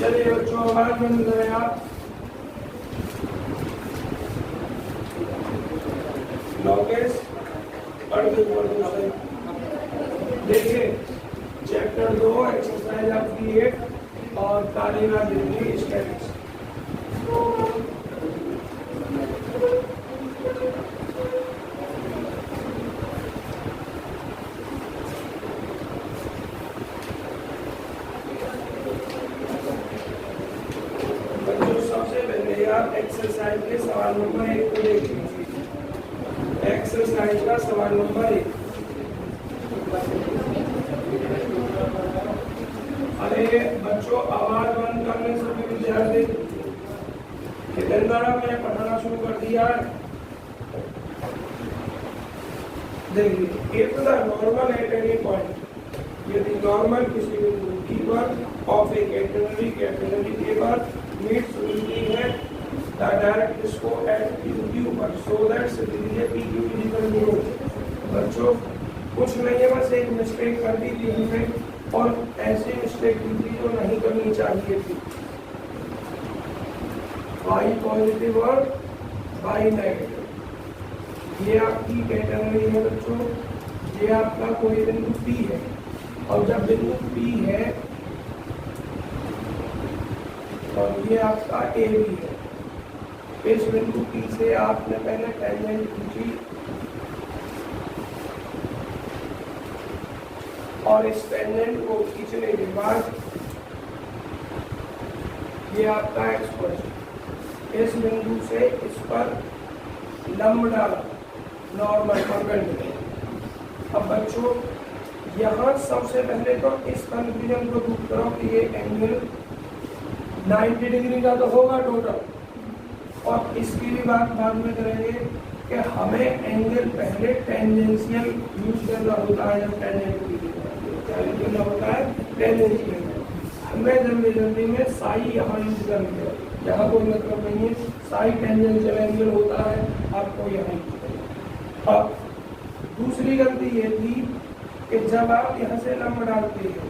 चलिए बच्चों आवाज बंद करें आप। लोकेश पढ़ दो। देखिए चैप्टर 2 एक्सरसाइज आपकी 8 और तालीम जिंदगी स्टैटिक्स। एक्सरसाइज के सवाल नंबर 1 को देख लीजिए। एक्सरसाइज का सवाल नंबर 1। अरे बच्चों आवाज बंद करने सभी विद्यार्थी। कितने बार मैंने पढ़ाना शुरू कर दिया है। देखिए if the normal at any point, यदि नॉर्मल किसी बिंदु P पर ऑफ ए कैटेगरी के पर मीट्स मिलती है the direct disco at PQ पर, so that लीजिए PQ इक्वल 0। बच्चों कुछ नहीं है, बस एक मिस्टेक कर दी थी हमने और ऐसी मिस्टेक की थी जो नहीं करनी चाहिए थी। y पॉजिटिव और y नेगेटिव, ये आपकी कैटेगरी है बच्चों। ये आपका कोई बिंदु P है और जब बिंदु P है और ये आपका A भी है, इस बिंदु P से आपने पहले टेंजेंट खींची और इस टेंजेंट को खींचने के बाद ये आपका एक्स इस बिंदु से इस पर लंब डाला, नॉर्मल परपेंडिकुलर। अब बच्चों यहाँ सबसे पहले तो इस कंफ्यूजन को दूर करो कि ये एंगल 90 डिग्री का तो होगा टोटल, और इसकी भी बात बाद में करेंगे कि हमें एंगल पहले टेंजेंशियल यूज करना होता है। जब टेंजेंट करना होता है टेंजेंशियल, हमें जल्दी में साई यहाँ यूज करेंगे। यहाँ कोई मतलब नहीं है, साई टेंजेंशियल एंगल होता है, आपको यहाँ यूज करना। अब दूसरी गलती ये थी कि जब आप यहाँ से लंब डालते हैं,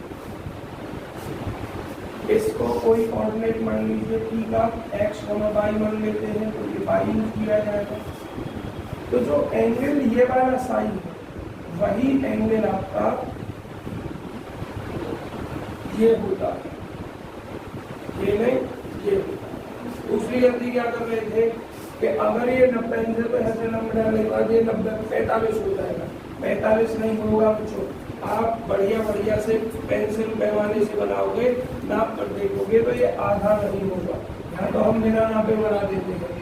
इसको कोई कोऑर्डिनेट मान लीजिए, ठीक आप x, y मान लेते हैं तो ये y यूज किया जाएगा। तो जो एंगल ये वाला साई है वही एंगल आपका ये होता है, ये नहीं ये होता। दूसरी गलती क्या कर रहे थे कि अगर ये 90 से तो ऐसे नंबर डालने के बाद ये 90 45 हो जाएगा। 45 नहीं होगा बच्चों, आप बढ़िया से पेंसिल पैमाने से बनाओगे, नाप कर देखोगे तो ये आधा नहीं होगा। यहाँ तो हम बिना नापे बना देते हैं।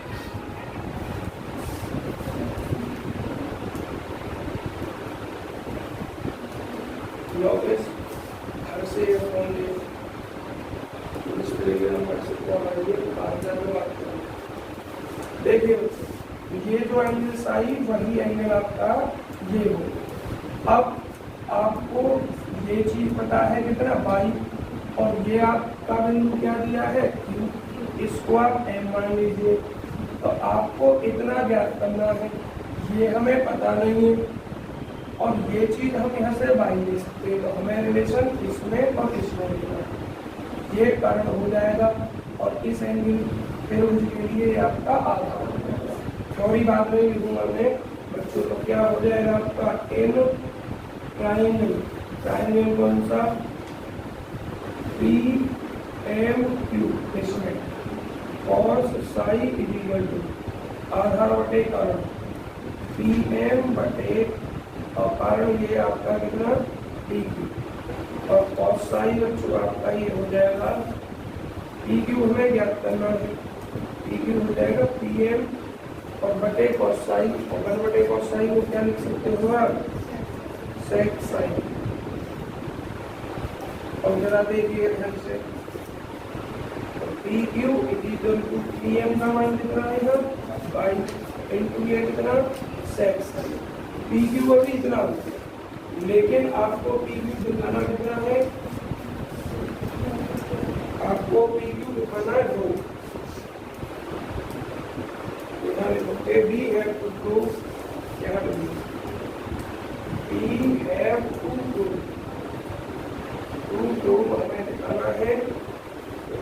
घर से फोन के नंबर से कॉल आइए, देखिए ये जो एंगल साई वही एंगल आपका ये हो। अब आपको ये चीज पता है कितना y, और ये आपका बिंदु क्या दिया है Q, इसको आप M मान लीजिए। तो आपको इतना ज्ञात करना है, ये हमें पता नहीं है और ये चीज हम यहाँ से y ले सकते हैं। तो हमें रिलेशन इसमें और इसमें लेना है, ये कारण हो जाएगा। और इस एंगल फिर उसके लिए आपका आधा हो जाएगा। थोड़ी बात नहीं लिखूंगा मैं बच्चों, तो क्या हो जाएगा आपका n ट्राइंगल, ट्राइंगल कौन सा PMQ, इसमें cos साई इक्वल टू आधा बटे कारण PM बटे और कारण ये आपका कितना PQ, और cos साई बच्चों आपका ये हो जाएगा PQ हमें ज्ञात करना है। PQ हो जाएगा PM और बटे cos साई, और बटे cos साई को क्या लिख सकते हो आप, सेक साइन। और जरा देखिए ध्यान से, PQ इक्वल टू PM का मान कितना आएगा y इंटू ये कितना सेक साइन। PQ को भी इतना होता है, लेकिन आपको PQ दिखाना कितना है, आपको PQ दिखाना है 2। we have to prove क्या we have to prove हमें दिखाना है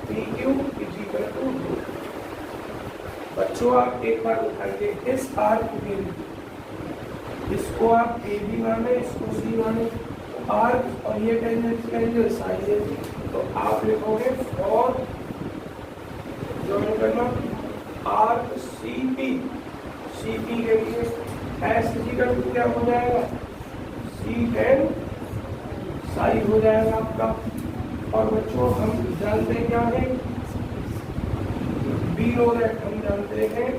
P Q is equal to, बच्चों आप एक बार उठाइए इस आर्क के लिए, इसको आप ए बी माने, इसको सी माने, आर्क और ये टेंजेंट एंगल साइड है, तो आप लिखोगे फॉर ज्वाइन करना आर्क सी पी के लिए एस इक्वल टू क्या हो जाएगा, सी टेन साई हो जाएगा आपका। और बच्चों हम जानते हैं क्या है, बी रो दैट हम जानते हैं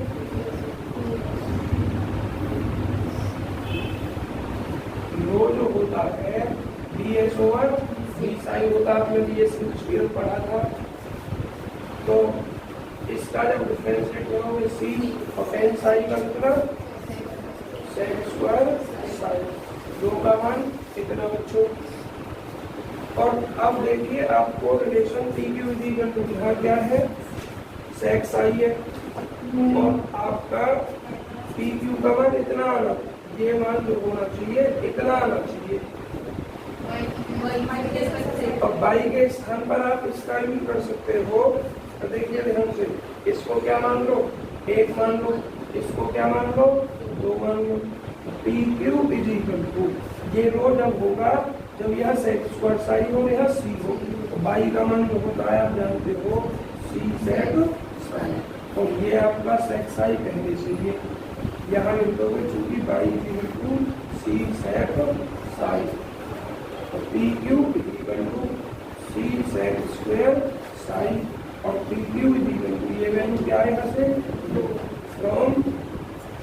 रो जो होता है D S over D Sai होता है, आपने डी एस में पढ़ा था। तो इसका जब डिफरेंशिएट करोगे सी और टेन साई का कितना, सेक स्क्वायर साई, दो का मान इतना बच्चों। और अब देखिए आपको relation P Q equal to यहाँ क्या है, सेक साई है, और आपका पी क्यू का मान इतना आना, ये मान जो होना चाहिए इतना आना चाहिए। अब बाई के स्थान पर आप इसका यूज कर सकते हो। तो देखिए ध्यान से, इसको क्या मान लो, एक मान लो, इसको क्या मान लो, दो मान लो। P Q is equal to, ये रो जब होगा जब यह सेक स्क्वायर साई हो, यह सी हो, तो बाई का मान जो होता है आप जानते हो सी सेक साई, तो ये आपका सेक साई पहले से ही यहाँ लिखोगे, चूंकि Y equal to C sec psi, तो P Q equal to C sec square psi, और पी क्यू इक्वल टू ये वैल्यू क्या है यहाँ से, फ्रॉम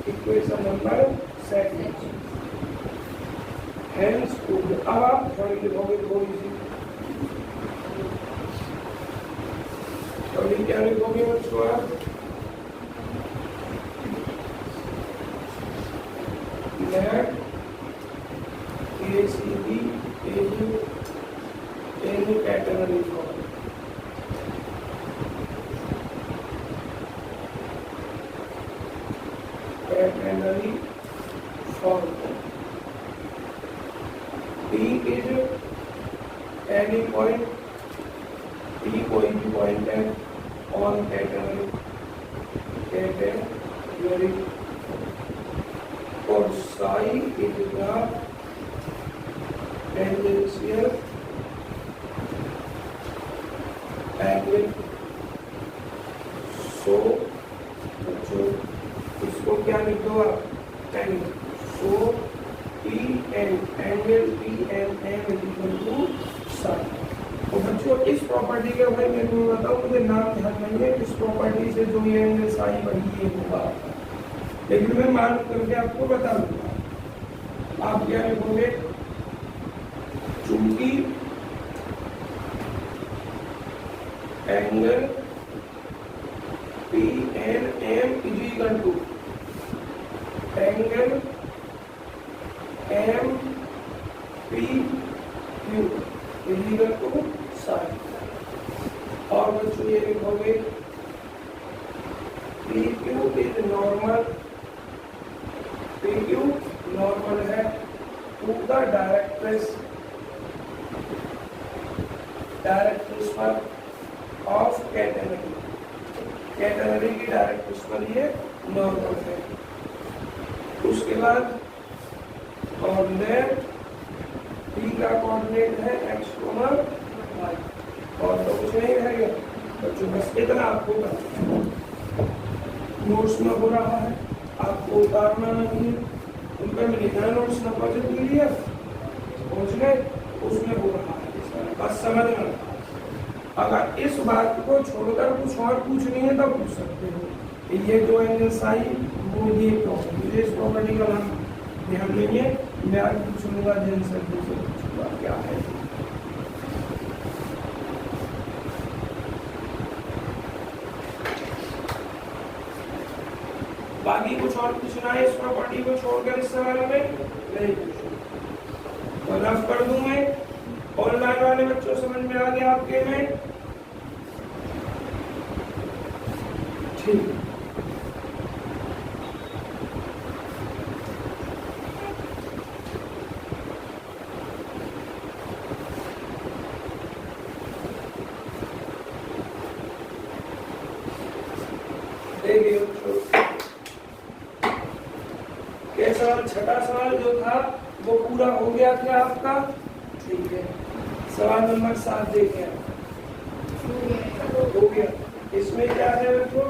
इक्वेशन नंबर 7। Hence, अब आप थोड़ी लिखोगे थोड़ी सी, थोड़ी क्या लिखोगे बच्चों आप, let A C B any category for, category for P is any point, P कोई भी पॉइंट है ऑन कैटेगरी और psi is the tangential angle. सो बच्चों इसको क्या लिख दो आप, angle, so P N angle P N M equal to psi. तो बच्चों इस प्रॉपर्टी के भाई मैं तुम्हें बताऊं, मुझे नाम ध्यान नहीं है, इस प्रॉपर्टी से जो ये एंगल साई वही ये होगा, लेकिन मैं मान करके आपको बता दूंगा। आप क्या लिखोगे, चूंकि angle P N M is equal to angle M P Q equal to psi, और बच्चों ये लिखोगे P Q is normal, P Q normal है टू द डायरेक्ट्रिस पर ऑफ कैटेगरी, कैटेगरी की डायरेक्ट्रिस पर ये नॉर्मल है। उसके बाद कोऑर्डिनेट P का कोऑर्डिनेट है x, y, और तो कुछ नहीं रहेगा बच्चों, बस इतना आपको नोट्स में हो रहा है, आपको उतारना नहीं है, उनका में लिखना है नोट्स में, प्रोजेक्ट लिया पहुंच गए उसमें हो रहा है, बस समझना। अगर इस बात को छोड़कर कुछ और पूछनी है तब पूछ सकते हो, ये जो एंगल साई वो ये प्रॉपर्टी, मुझे इस प्रॉपर्टी का नाम ध्यान नहीं है, मैं आज पूछूंगा जिन से पूछूंगा क्या है। बाकी कुछ और पूछना है इस प्रॉपर्टी को छोड़कर इस सवाल में नहीं पूछूंगा, तो रफ कर दूं मैं। ऑनलाइन वाले बच्चों समझ में आ गया आपके में, ठीक। देखिए कैसा छठा सवाल जो था वो पूरा हो गया क्या आपका? ठीक है। सवाल नंबर 7 देखिए, हो गया। इसमें क्या है बच्चों?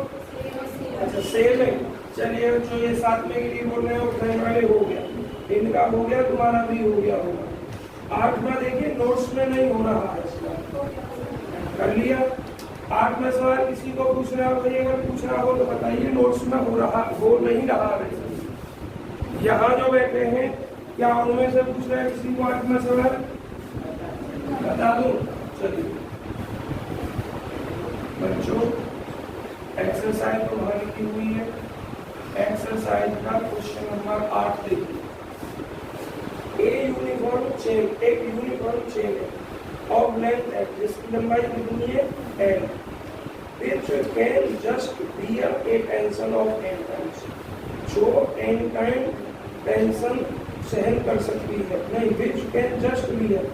अच्छा सेम है। चलिए बच्चों ये 7 में के लिए बोल रहे हो, फ्रेंड वाले हो गया, इनका हो गया, तुम्हारा भी हो गया होगा। 8वां देखिए, नोट्स में नहीं हो रहा है इसका, कर लिया। 8वां सवाल किसी को पूछना हो, अगर पूछना हो तो बताइए, नोट्स में हो रहा हो नहीं रहा है। यहाँ जो बैठे हैं क्या उनमें से पूछ रहे हैं किसी को 8वां सवाल? बता दूं? चलिए बच्चों एक्सरसाइज तुम्हारी की हुई है, एक्सरसाइज का क्वेश्चन नंबर 8 देखिए। एक यूनिफॉर्म चेन है ऑफ लेंथ है जिसकी लंबाई कितनी है? l, which can just bear a tension of n times, जो n टाइम टेंशन सहन कर सकती है, नहीं which can just bear,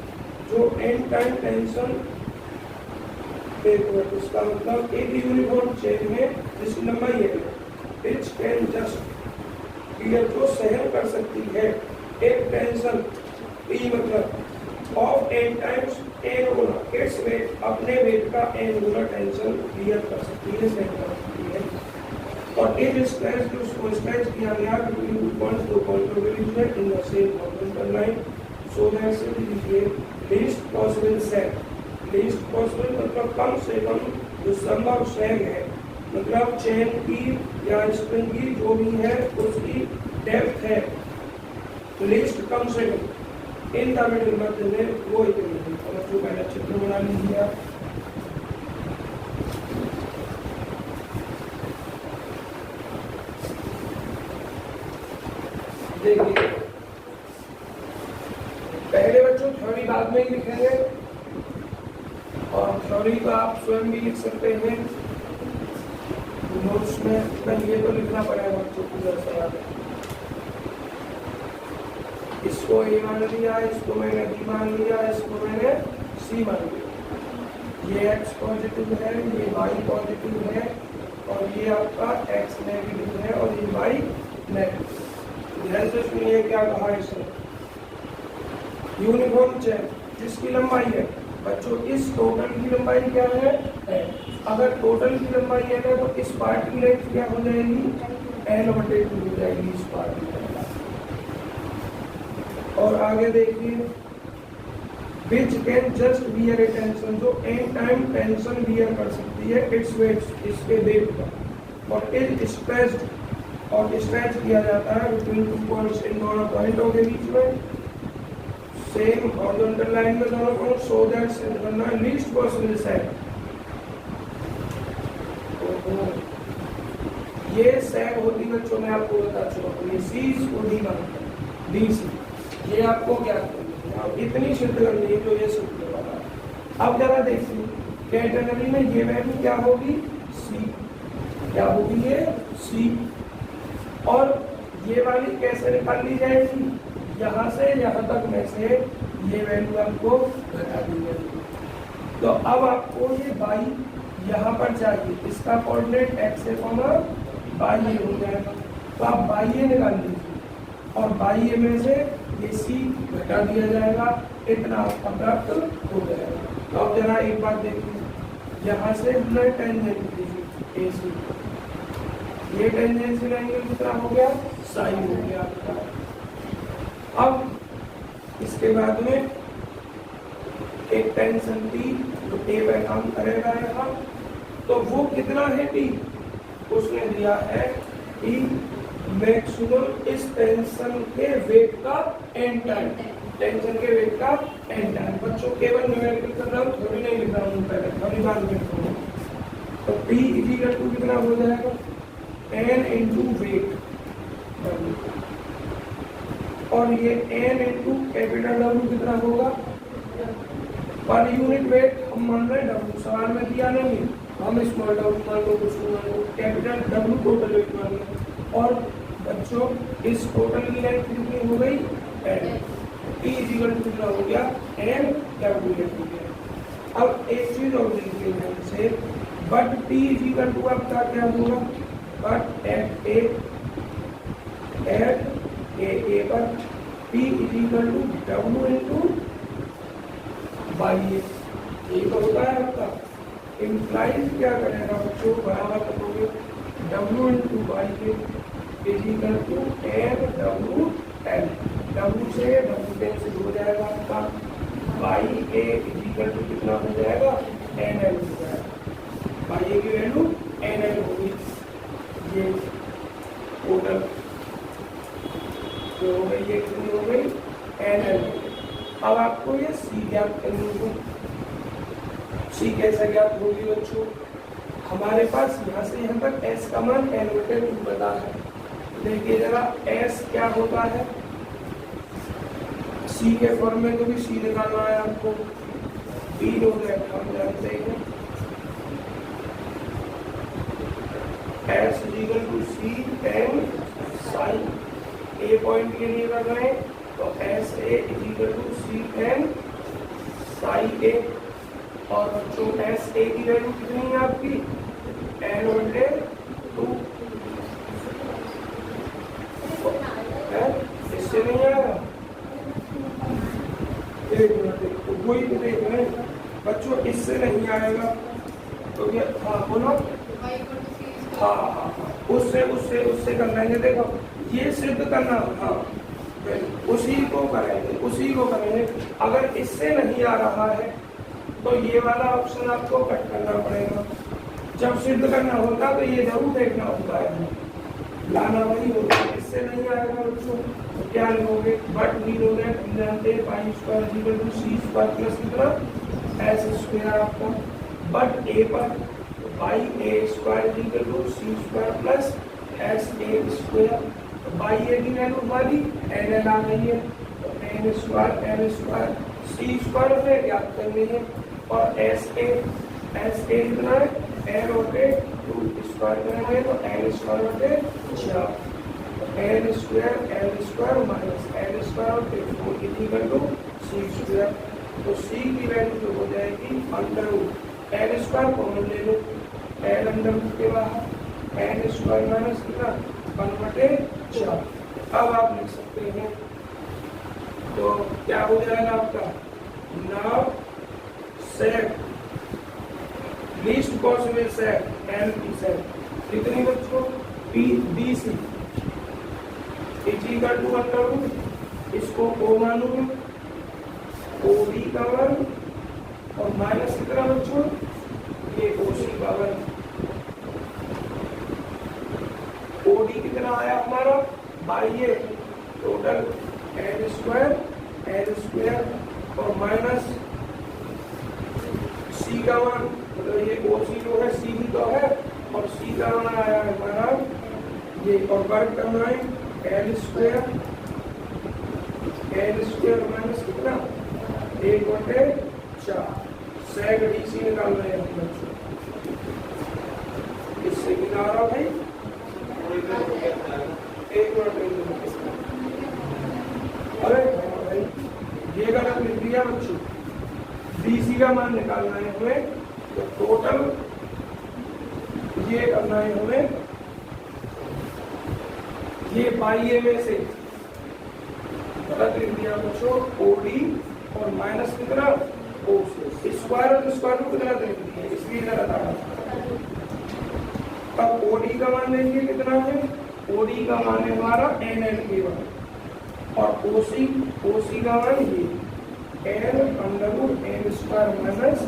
जो n टाइम टेंशन, देखो इसका मतलब एक यूनिफॉर्म चेन में जिसकी लंबाई है which can just bear, जो सहन कर सकती है एक टेंशन P मतलब of n times n Guna its weight, अपने वेट का n गुना टेंशन बियर कर सकती है, सहन कर सकती है। और इफ स्ट्रेच जो उसको स्ट्रेच किया गया बिटवीन 2 पॉइंट्स, 2 पॉइंट को region in the same horizontal line, so that से लीजिए least possible sag. Least possible मतलब कम से कम जो संभव सेग है, मतलब चेन की या स्प्रिंग की जो भी है उसकी डेप्थ है लीस्ट कम से कम इन द मिडिल मध्य में, वो इतनी है। और जो पहले चित्र बना लीजिए आप, देखिए पहले बच्चों थ्योरी बाद में ही लिखेंगे, और थ्योरी को आप स्वयं भी लिख सकते हैं नोट्स में, ये तो लिखना पड़ेगा बच्चों पूरा सवाल। इसको ए मान लिया, इसको मैंने बी मान लिया, इसको मैंने सी मान लिया। ये एक्स पॉजिटिव है, ये वाई पॉजिटिव है, और ये आपका एक्स नेगेटिव है, और ये वाई नेगेटिव। ध्यान से सुनिए क्या कहा इसने। यूनिफॉर्म चेन जिसकी लंबाई है बच्चों, इस टोटल की लंबाई क्या है? अगर टोटल की लंबाई है तो इस पार्ट की लेंथ क्या हो जाएगी? n/2 हो जाएगी इस पार्ट की। और आगे देखिए which can just bear a tension, जो n टाइम टेंशन बियर कर सकती है इट्स वेट, इसके वेट का, और इज स्ट्रेच्ड, और स्ट्रेच किया जाता है बिटवीन 2 पॉइंट्स, इन दोनों पॉइंटों के बीच में सेम हॉरिजॉन्टल लाइन में दोनों पॉइंट, सो दैट से करना लीस्ट पॉसिबल सेग। ये सेग होती बच्चों मैं आपको बता चुका हूँ, ये सी इसको डी मानते हैं, डी सी, ये आपको क्या करना, इतनी सिद्ध करनी है जो ये सिद्ध करवाना है। अब जरा देखिए कैटेगरी में ये वैल्यू क्या होगी? सी, क्या होगी ये? सी। और ये वाली कैसे निकाल ली जाएगी? यहाँ से यहाँ तक में से ये वैल्यू आपको घटा दी जाएगी। तो अब आपको ये बाई यहाँ पर चाहिए, इसका कोऑर्डिनेट एक्स है बाई ए हो जाएगा, तो आप बाई ए निकाल लीजिए, और बाई ए में से ये सी घटा दिया जाएगा, इतना आपका प्राप्त हो जाएगा। तो अब जरा एक बात देखिए, यहाँ से हमने टेंजेंट लीजिए ए सी, ये टेंजेंशियल एंगल कितना हो गया? साइन हो गया आपका। अब इसके बाद में एक टेंशन टी जो ए पे काम करेगा यहाँ, तो वो कितना है टी? उसने दिया है टी मैक्सिमम इस टेंशन के वेट का एन टाइम, टेंशन के वेट का एन टाइम। बच्चों केवल न्यूमेरिकल कर रहा हूँ, थ्योरी नहीं लिख रहा हूँ, पहले थ्योरी बाद में लिखूंगा। तो P इक्वल टू कितना हो जाएगा? n इंटू वेट, और ये n इंटू कैपिटल W कितना होगा? पर यूनिट वेट हम मान रहे हैं W, सवाल में दिया नहीं, हम स्मॉल w मान लो, कुछ मान लो, कैपिटल W टोटल वेट मान लो। और बच्चों इस टोटल की लेंथ कितनी हो गई? n। T इक्वल टू कितना हो गया? n W हो गया। अब एक चीज और देखिए ध्यान से, बट T इक्वल टू आपका क्या होगा? बट एट ए पर P is equal to W into by A तो होता है आपका। इम्प्लाइज क्या करेगा बच्चों, बराबर करोगे W into by A is equal to N W L. W से W कैंसिल हो जाएगा आपका, by A is equal to कितना हो जाएगा, एन एल हो जाएगा। बाई ए की वैल्यू एन एल होगी। ये टोटल जो हो गई, ये कितनी हो गई, एन एल हो गई। अब आपको ये सी ज्ञात करनी है। सी कैसे ज्ञात होगी बच्चों, हमारे पास यहाँ से यहाँ तक एस का मान एन बटे 2 पता है। देखिए जरा एस क्या होता है, सी के फॉर्म में तो भी सी निकालना है आपको। बी नो दैट हम जानते हैं, S equal to C tan sine A point के लिए कर रहे हैं तो S A equal to C tan sine A. और बच्चों एस ए की वैल्यू कितनी है आपकी, एन बटे 2। इससे नहीं आएगा, एक मिनट तो वही तो देख रहे हैं बच्चों, इससे नहीं आएगा तो क्या, हाँ बोलो, हाँ उससे उससे उससे कर लेंगे। देखो ये सिद्ध करना, हाँ उसी को करेंगे। अगर इससे नहीं आ रहा है तो ये वाला ऑप्शन आपको कट करना पड़ेगा। जब सिद्ध करना होता तो ये जरूर देखना होता है, लाना वही होता है। इससे नहीं आएगा बच्चों तो क्या लिखोगे, बट वी नो दैट, हम जानते हैं y square equal to C square plus कितना एस स्क्वायर आपका, बट ए पर y A square equal to C square plus S A square. Y A की वैल्यू हमारी एन एल आ गई है तो एन स्क्वायर सी स्क्वायर में ज्ञात करनी है। और एस ए कितना है, एन बटे 2 स्क्वायर करेंगे तो एन स्क्वायर बटे 4, N square minus N square बटे 4 इक्वल टू सी स्क्वायर। तो सी की वैल्यू जो हो जाएगी under root N square common ले लो, एन अंडर रूट के बाहर एन स्क्वायर माइनस कितना 1 बटे 4। अब आप लिख सकते हैं तो क्या हो जाएगा आपका, now set least possible set N की सेट कितनी बच्चों, P B C equal to under root, इसको ओ मानूंगा, ओ डी का वर्ग और माइनस कितना बच्चों, ये ओ सी का वर्ग। ओ डी कितना आया हमारा, by A total N square और माइनस सी का मान, मतलब ये ओ सी जो है सी ही तो है और सी का मान आया है हमारा ये, और वर्ग करना है एन स्क्वायर माइनस कितना 1 बटे 4, सेक डी सी निकालना है हम बच्चों। इससे कितना आ रहा भाई, एक मिनट, अरे भाई ये गलत लिख दिया बच्चों, बीसी का मान निकालना है हमें तो टोटल ये करना है हमें, ये बाई ए में से गलत लिख दिया बच्चों, ओडी और माइनस कितना ओ से, स्क्वायर और स्क्वायर को गलत लिख दिया इसलिए गलत आ रहा। अब ओडी का मान लेंगे कितना है, ओडी का मान है हमारा एन एल के वन और ओसी का मान ये N under root N square minus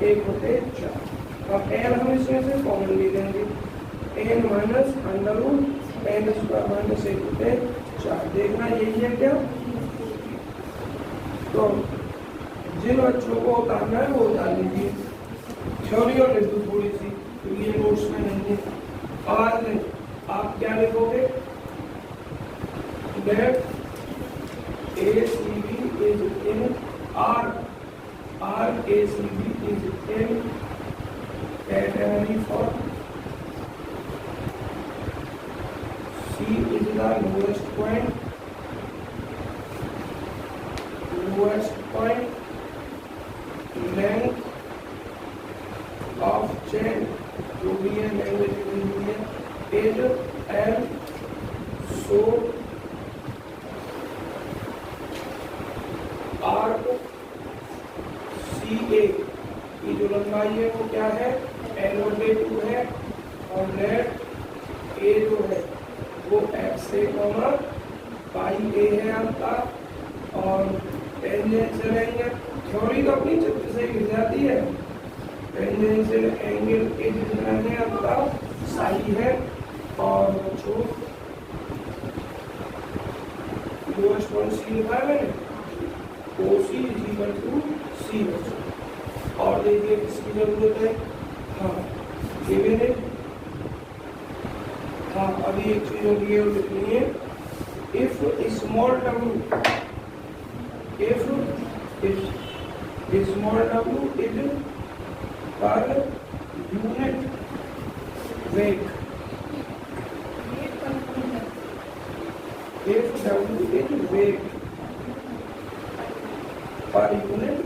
1 बटे 4। अब एन हम इसमें से कॉमन ले लेंगे, N minus under root N square minus 1 बटे 4। देखना यही है क्या, तो जिन बच्चों को उतारना है वो उतार लीजिए, थ्योरी और लिख दो थोड़ी सी तो ये नोट्स में नहीं है। आज आप क्या लिखोगे, that ACB is in RACB is in category for C is the lowest point length of chain, जो भी है लैंग्वेज में है is N so arc C A की जो लंबाई है वो क्या है N/2 है और नेट ए जो है वो XA पाई ए है आपका और टेंजेंशियल एंगल थ्योरी तो अपनी चित्र से गिर जाती है। टेंजेंशियल एंगल के जितना है आपका साई है और जो लोएस्ट पॉइंट सी लिखा है मैंने OC = C और देखिए किसकी जरूरत है। हाँ गिवन है। हाँ अभी एक चीज होगी और लिखनी है if small w is per unit weight if w is weight per unit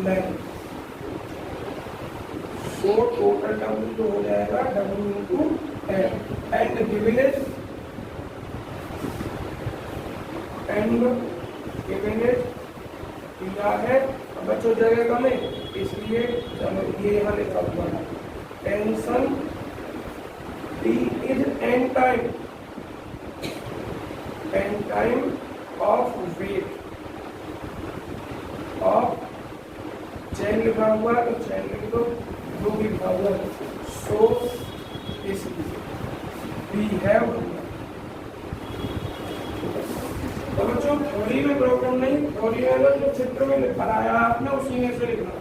length so total w जो हो जाएगा w into n and given is क्या है। अब बच्चों जगह कम है इसलिए चलो ये यहाँ लिखा हुआ है tension T is n time of weight of चैन लिखा हुआ है तो चैन लिख दो जो भी लिखा हुआ है सो इसलिए वी हैव। तो बच्चों थ्योरी में प्रॉब्लम नहीं, थ्योरी में अगर जो चित्र में बनाया आपने उसी में से लिखना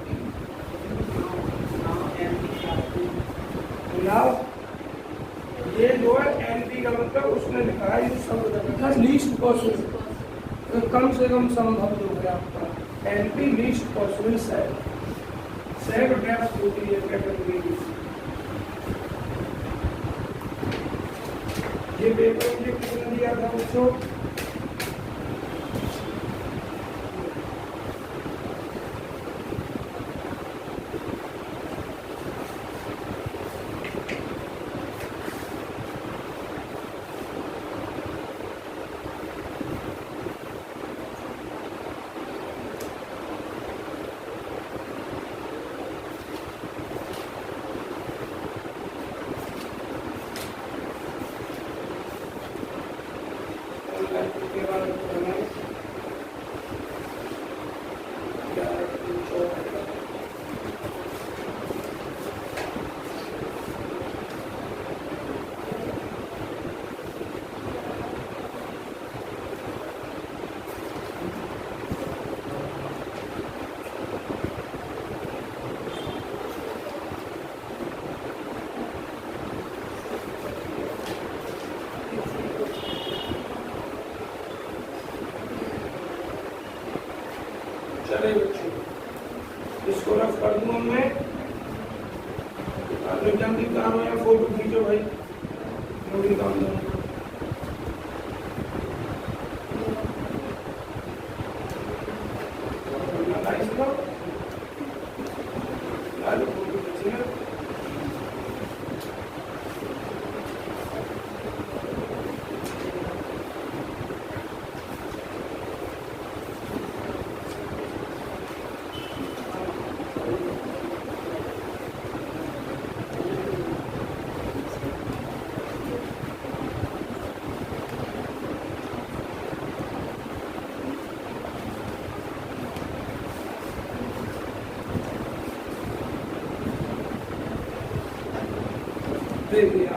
ये जो है एनपी का मतलब उसने लिखा है इस शब्द का लीस्ट पॉसिबल तो कम से कम संभव जो है आपका NP least possible save depth होती है कैटेगरी। ये पेपर मुझे किसने दिया था बच्चों इसको रफ कर दूं मैं जल्दी काम है फोटो खींचो भाई जल्दी काम दो दे दिया।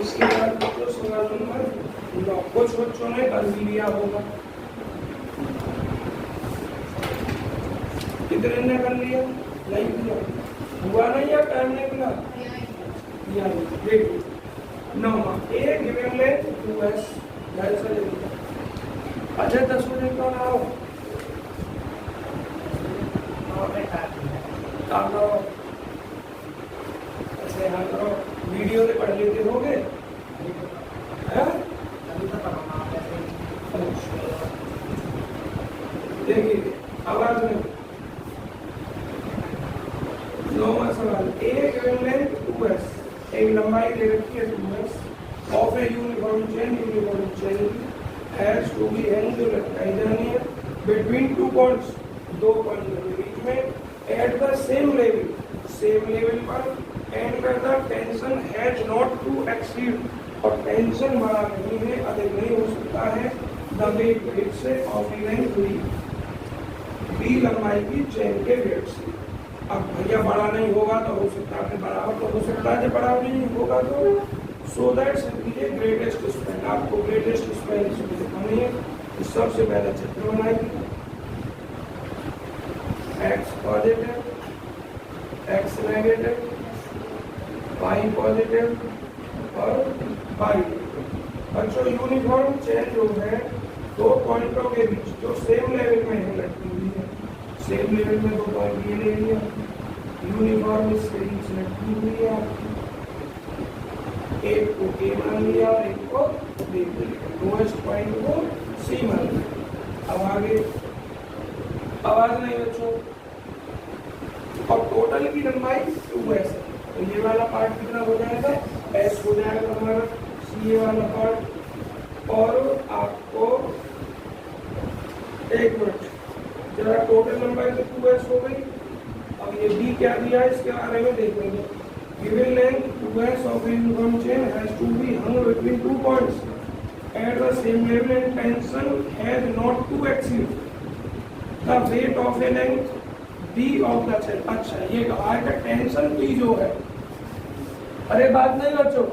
इसके बाद तो सवाल नंबर 9 कुछ बच्चों ने कर भी लिया होगा। कितने ने कर लिया? नहीं किया हुआ नहीं या टाइम नहीं मिला? देखो 9 A given length 2s अच्छा 10 बजे कौन आओ ऐसे हाँ करो वीडियो में पढ़ लेते होगे हैं ए गिवन लेंथ 2s, एक लंबाई दे रखी है 2s of a uniform chain has to be angular direction between two points, दो पॉइंट के बीच में एट द सेम लेवल पर and where the tension has not to exceed, और टेंशन बड़ा नहीं है, अधिक नहीं हो सकता है द वेट से ऑफ लेंथ बी लंबाई की चेन के वेट से। अब भैया बड़ा नहीं होगा तो हो सकता है बराबर, तो हो सकता है बराबर नहीं होगा तो so that simply greatest span, आपको ग्रेटेस्ट स्पेन इसमें दिखानी है। तो सबसे पहला चित्र बनाएंगे, X positive, X negative, Y positive और वाई। बच्चों यूनिफॉर्म चेन जो है दो पॉइंटों के बीच जो सेम लेवल में है लटकी हुई है, सेम लेवल में दो पॉइंट ये ले लिया, यूनिफॉर्म इसके बीच लटकी हुई है, एक को ए मान लिया और एक को बी मान लिया, लोएस्ट पॉइंट को सी मान लिया। अब आगे आवाज नहीं बच्चों, और टोटल की लंबाई 2s है, तो ये वाला पार्ट कितना हो जाएगा, s हो जाएगा हमारा, सी वाला पार्ट। और आपको एक मिनट जरा टोटल लंबाई तो 2s हो गई। अब ये b क्या दिया है इसके बारे में देख लेंगे। Given length 2s of uniform chain has to be hung between two points at the same level and tension has not to exceed the weight of a length B of the chain. अच्छा ये कहा है कि tension p जो है, अरे बात नहीं बच्चों,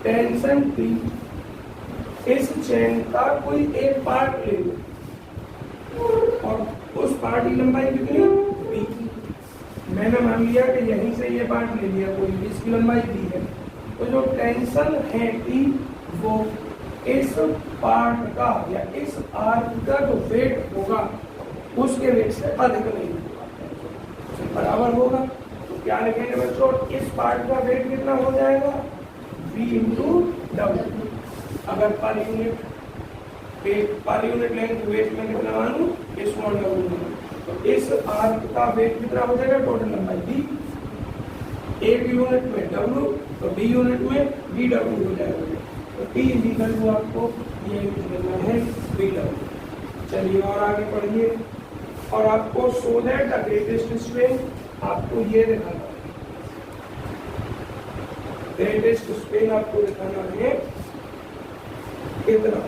टेंशन p इस चेन का कोई एक पार्ट ले लो और उस पार्ट की लंबाई कितनी b, मैंने मान लिया कि यहीं से ये पार्ट ले लिया, कोई इसकी लंबाई b है, तो जो टेंशन है p वो इस पार्ट का या इस आर्क का जो वेट होगा उसके वेट से अधिक नहीं होगा, बराबर होगा। तो क्या लिखेंगे बच्चों, इस पार्ट का वेट कितना हो जाएगा v इंटू डब्ल्यू। अगर पर यूनिट लेंथ वेट में कितना मानू, स्मॉल डब्ल्यू, तो इस आर्क का वेट कितना हो जाएगा, टोटल लंबाई b, एक यूनिट में डब्ल्यू तो b यूनिट में b डब्ल्यू हो जाएगा, तो t इक्वल टू आपको ये लिखना है b डब्ल्यू। चलिए और आगे पढ़िए, और आपको so that the greatest strain आपको ये दिखाना है, ग्रेटेस्ट स्ट्रेन आपको दिखाना है कितना,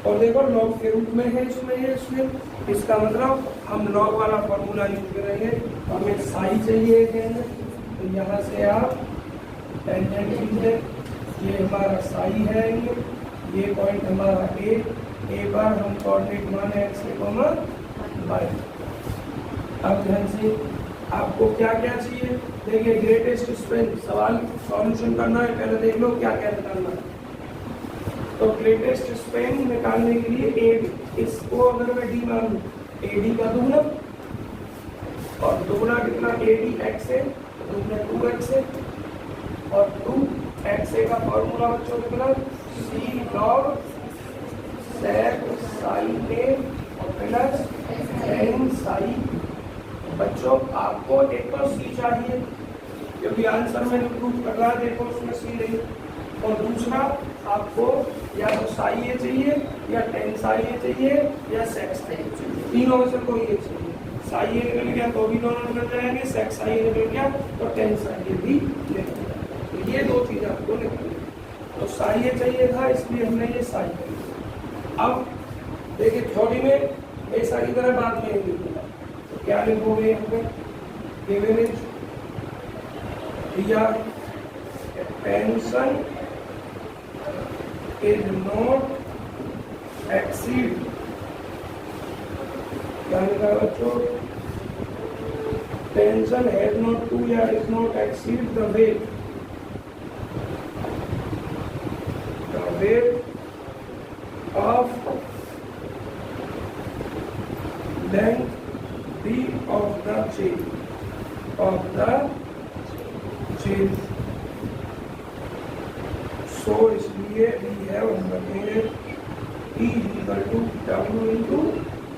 और देखो लॉग के रूप में है इसमें ये स्ट्रेन, इसका मतलब हम लॉग वाला फॉर्मूला यूज करेंगे, हमें साई चाहिए कहेंगे, तो यहाँ से आप टेंजेंट लीजिए, ये हमारा साई है, ये पॉइंट हमारा ए पर हम कोऑर्डिनेट माने एक्स वाई। अब ध्यान से आपको क्या क्या चाहिए, देखिए ग्रेटेस्ट स्ट्रेन सवाल सॉल्यूशन करना है, पहले देख लो क्या क्या निकालना है। तो ग्रेटेस्ट स्ट्रेन निकालने के लिए एडी, इसको अगर मैं डी मान लूँ, एडी का दुगना, और दुगना कितना एडी एक्स है, दुगना 2x है, और 2x का फॉर्मूला बच्चों कितना, सी लॉग सेक साई ए और प्लस एन साई। बच्चों आपको एक तो सी चाहिए क्योंकि आंसर में जो प्रूफ कर रहा है देखो उसमें सी नहीं, और दूसरा आपको या तो साई ए चाहिए या टेन साई ए चाहिए या सेक्स साई ए चाहिए, तीनों में से कोई एक चाहिए। साई ए निकल गया तो भी दोनों निकल जाएंगे, सेक्स साई ए निकल गया तो टेन साई ए भी निकल जाएगा, तो ये दो चीज़ आपको निकलनी। तो साई ए चाहिए था इसलिए हमने ये साई कर लिया। अब देखिए थ्योरी में ऐसा की तरह बाद में लिखूंगा, तो क्या लिखोगे यहाँ पे, एवरेज या टेंशन इज नॉट एक्सीड, क्या लिखा बच्चों, टेंशन हैज नॉट टू या is not exceed the weight of length b of the chain so इसलिए we have हम रखेंगे E equal to W into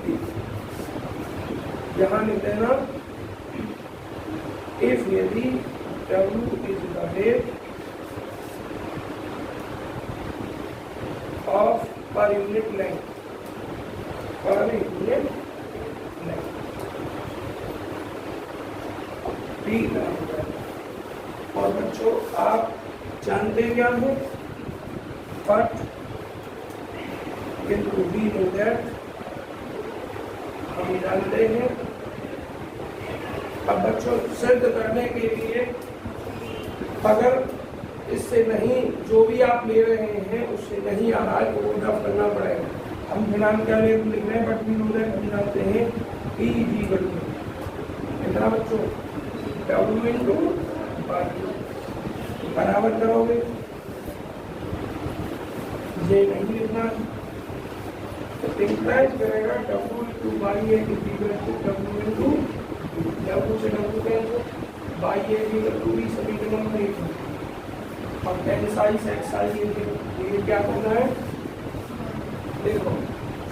D, यहाँ लिख देना इफ यदि W is the rate of per unit length, per unit length P ग्राम। और बच्चों आप जानते क्या हो, बट किंतु वी नो दैट, हम जानते हैं। अब बच्चों सिद्ध करने के लिए अगर इससे नहीं, जो भी आप ले रहे हैं उससे नहीं आ रहा है तो वो रफ करना पड़ेगा। हम फिलहाल क्या लिख रहे हैं, बट वी नो दैट हम जानते हैं P इक्वल टू कितना बच्चों, W इंटू बाई, बराबर करोगे, ये नहीं लिखना तो इंप्लाइज करेगा W into by a equal to W into W से W cancel, by a equal to B सभी जगह में एक है। और टेंसाइज एक्साइज ये क्या करना है, देखो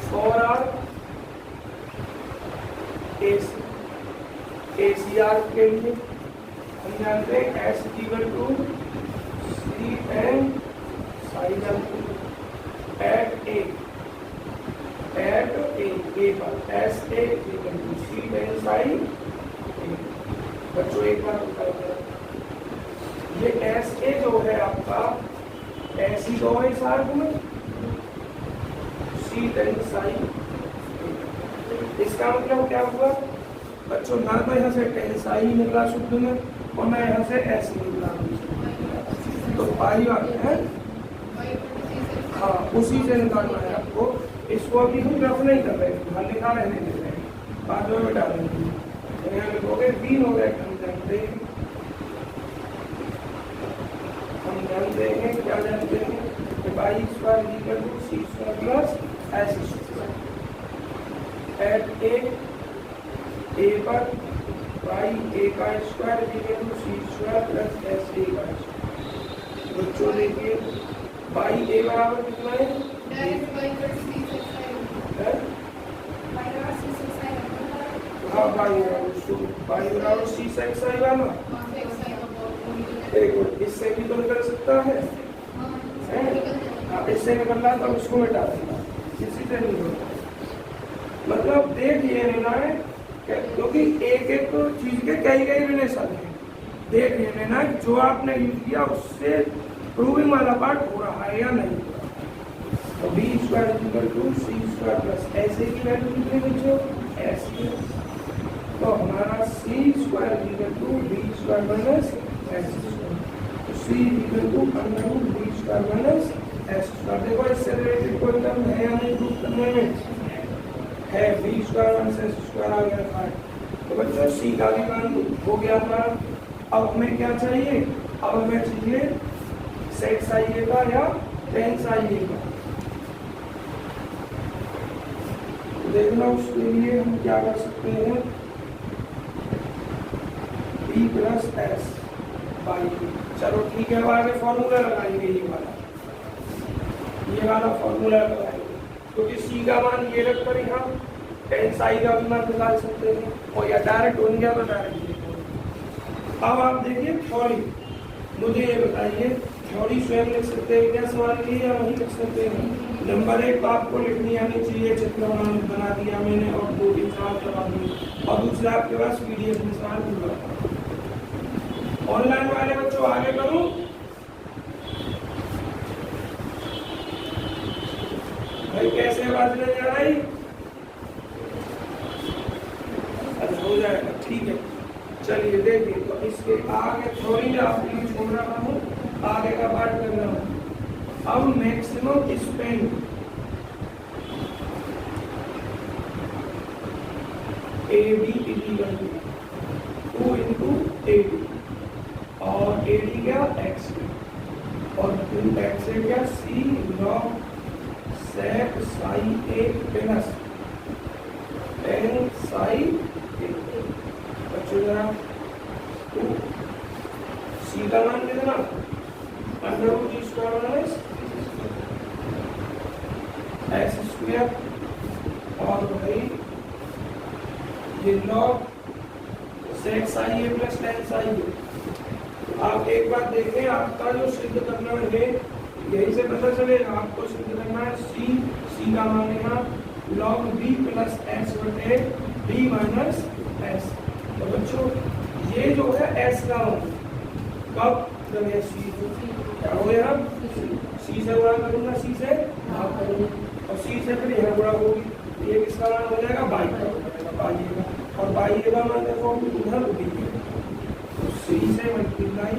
फॉर आर ACR के लिए हम जानते हैं S equal to C N size at A पर S A equal to C N size. बच्चों एक बार बताओ, ये एस ए जो है आपका ऐसी दो है इस आर्क में सी टेन साइन, इसका मतलब क्या हुआ बच्चों, ना तो यहाँ से टेन साइन निकला शुद्ध में और ना यहाँ से ऐसी निकला, तो पाई वाले हैं, हाँ उसी से निकालना है आपको। इसको अभी हम रफ नहीं कर रहे हैं, लिखा रहने दे रहे हैं, बाद में बता देंगे। यहाँ लिखोगे बी हो गया, हम जानते हैं, क्या जानते हैं कि y square equal to C square plus S square at A पर बाई ए का square equal to C square plus S A का स्क्वायर। बच्चों देखिए बाई ए बराबर कितना है, हाँ बाई बराबर सी सेक्स आएगा ना, इससे भी तो निकल सकता है, इससे निकलना तो उसको मिटा देना, किसी से नहीं होता। मतलब देख ये लेना है क्योंकि एक एक तो चीज के कई कई रिलेशन है, देख ये लेना जो आपने यूज किया उससे प्रूविंग वाला पार्ट हो रहा है या नहीं हो रहा। तो B square equal to C square plus ऐसे की वैल्यू कितनी बच्चों, ऐसे, तो हमारा C square equal to B square minus S square, C equal to under root B square minus S square. देखो इससे रिलेटेड कोई टर्म है या नहीं प्रूव करने में, है B square minus S square आ गया है। तो बच्चों सी का भी मान हो गया हमारा। अब हमें क्या चाहिए, अब हमें चाहिए सेक्स आइएगा या टेंस आइएगा। देखना उसके लिए हम क्या कर सकते हैं, बी प्लस एस बाई, चलो ठीक है, अब आगे फॉर्मूला लगाएंगे, ये वाला फॉर्मूला लगाएंगे क्योंकि सी का मान ये रख कर यहाँ टेन साई का भी मान निकाल सकते हैं, और या डायरेक्ट हो गया तो डायरेक्ट। अब आप देखिए थ्योरी, मुझे ये बताइए थ्योरी स्वयं लिख सकते हैं क्या सवाल की, या वही लिख सकते हैं। नंबर एक आपको लिखनी आनी चाहिए, चित्र बना दिया मैंने और 2-3 सवाल करवा दिए, और दूसरा आपके पास पीडीएफ में सवाल होगा। ऑनलाइन वाले बच्चों आगे करूं, भाई कैसे आवाज नहीं आ रही, अच्छा हो जाएगा ठीक है। चलिए देखिए, तो इसके आगे थ्योरी में आपके लिए छोड़ रहा हूँ, आगे का पार्ट कर रहा हूँ। अब maximum span A D equal to 2 into A D, और एडी क्या एक्स, और एक्स है क्या C log sec psi A plus tan psi A. बच्चों जरा सी का मान कितना, under root G square minus X square, और भाई ये log secs I A plus tens I A. आप एक बार देखें, आपका जो सिद्ध करना है यही से पता चलेगा। आपको सिद्ध करना है सी का मान यहाँ log b प्लस एस बटे b माइनस एस। तो बच्चों ये जो है एस का मान कब, जब ये सी क्या हो गया, सी से गुणा करूंगा, सी से भाग करूंगा और सी से फिर यह गुणा होगी। ये किसका मान हो जाएगा, बाई का हो जाएगा, बाई का। और बाई का मान देखो उधर डी है, तो सी से multiply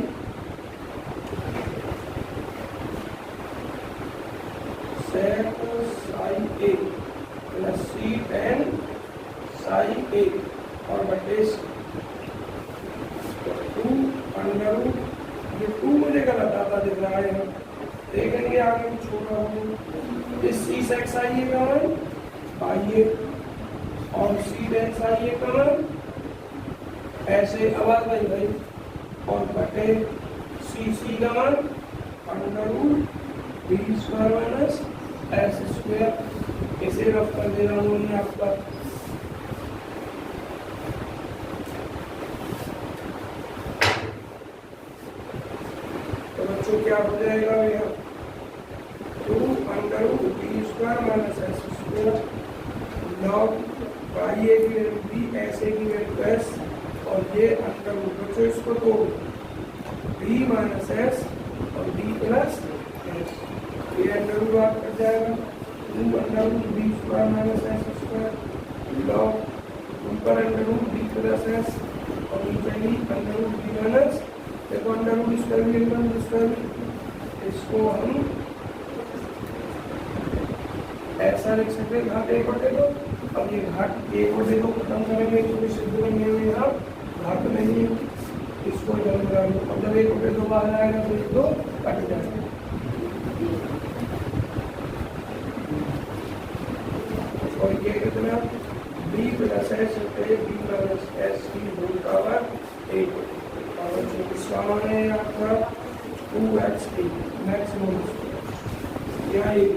sec psi A plus C tan psi ए और बटे टू अंडर रूट, ये टू मुझे गलत आता दिख रहा है, देखेंगे आगे कुछ छोटा हो। इस सी सेक्स आई ए का मान बाई ए और सी टेन साई ए का मान ऐसे आवाज नहीं भाई, और बटे सी का मान under root B square minus S square. इसे रफ कर दे रहा हूँ मैं आपका। तो बच्चों क्या हो जाएगा भैया, two under root B square minus S square log y A की वैल्यू बी, ऐसे की वैल्यू एस और ये अंडर रूट। बच्चों इसको तो बी माइनस एस और बी प्लस एस, ये अंडर रूट बात कर जाएगा। Two under root B square minus S square log ऊपर under root B plus S और नीचे भी अंडर रूट बी माइनस, देखो अंडर रूट स्क्वायर भी अंडर स्क्वायर भी, इसको हम ऐसा लिख सकते हैं घात एक बटे दो। अब ये घाट एक बटे दो खत्म करेंगे क्योंकि सिद्ध करने में यहाँ घात नहीं है, इसको जब करेंगे और जब एक बटे दो बाहर आएगा तो ये दो कट जाएगा। और ये कितना बी प्लस एस बटे बी माइनस एस की होल पावर एक और जो इसका मान है आपका 2x मैक्सिमम यहाँ ये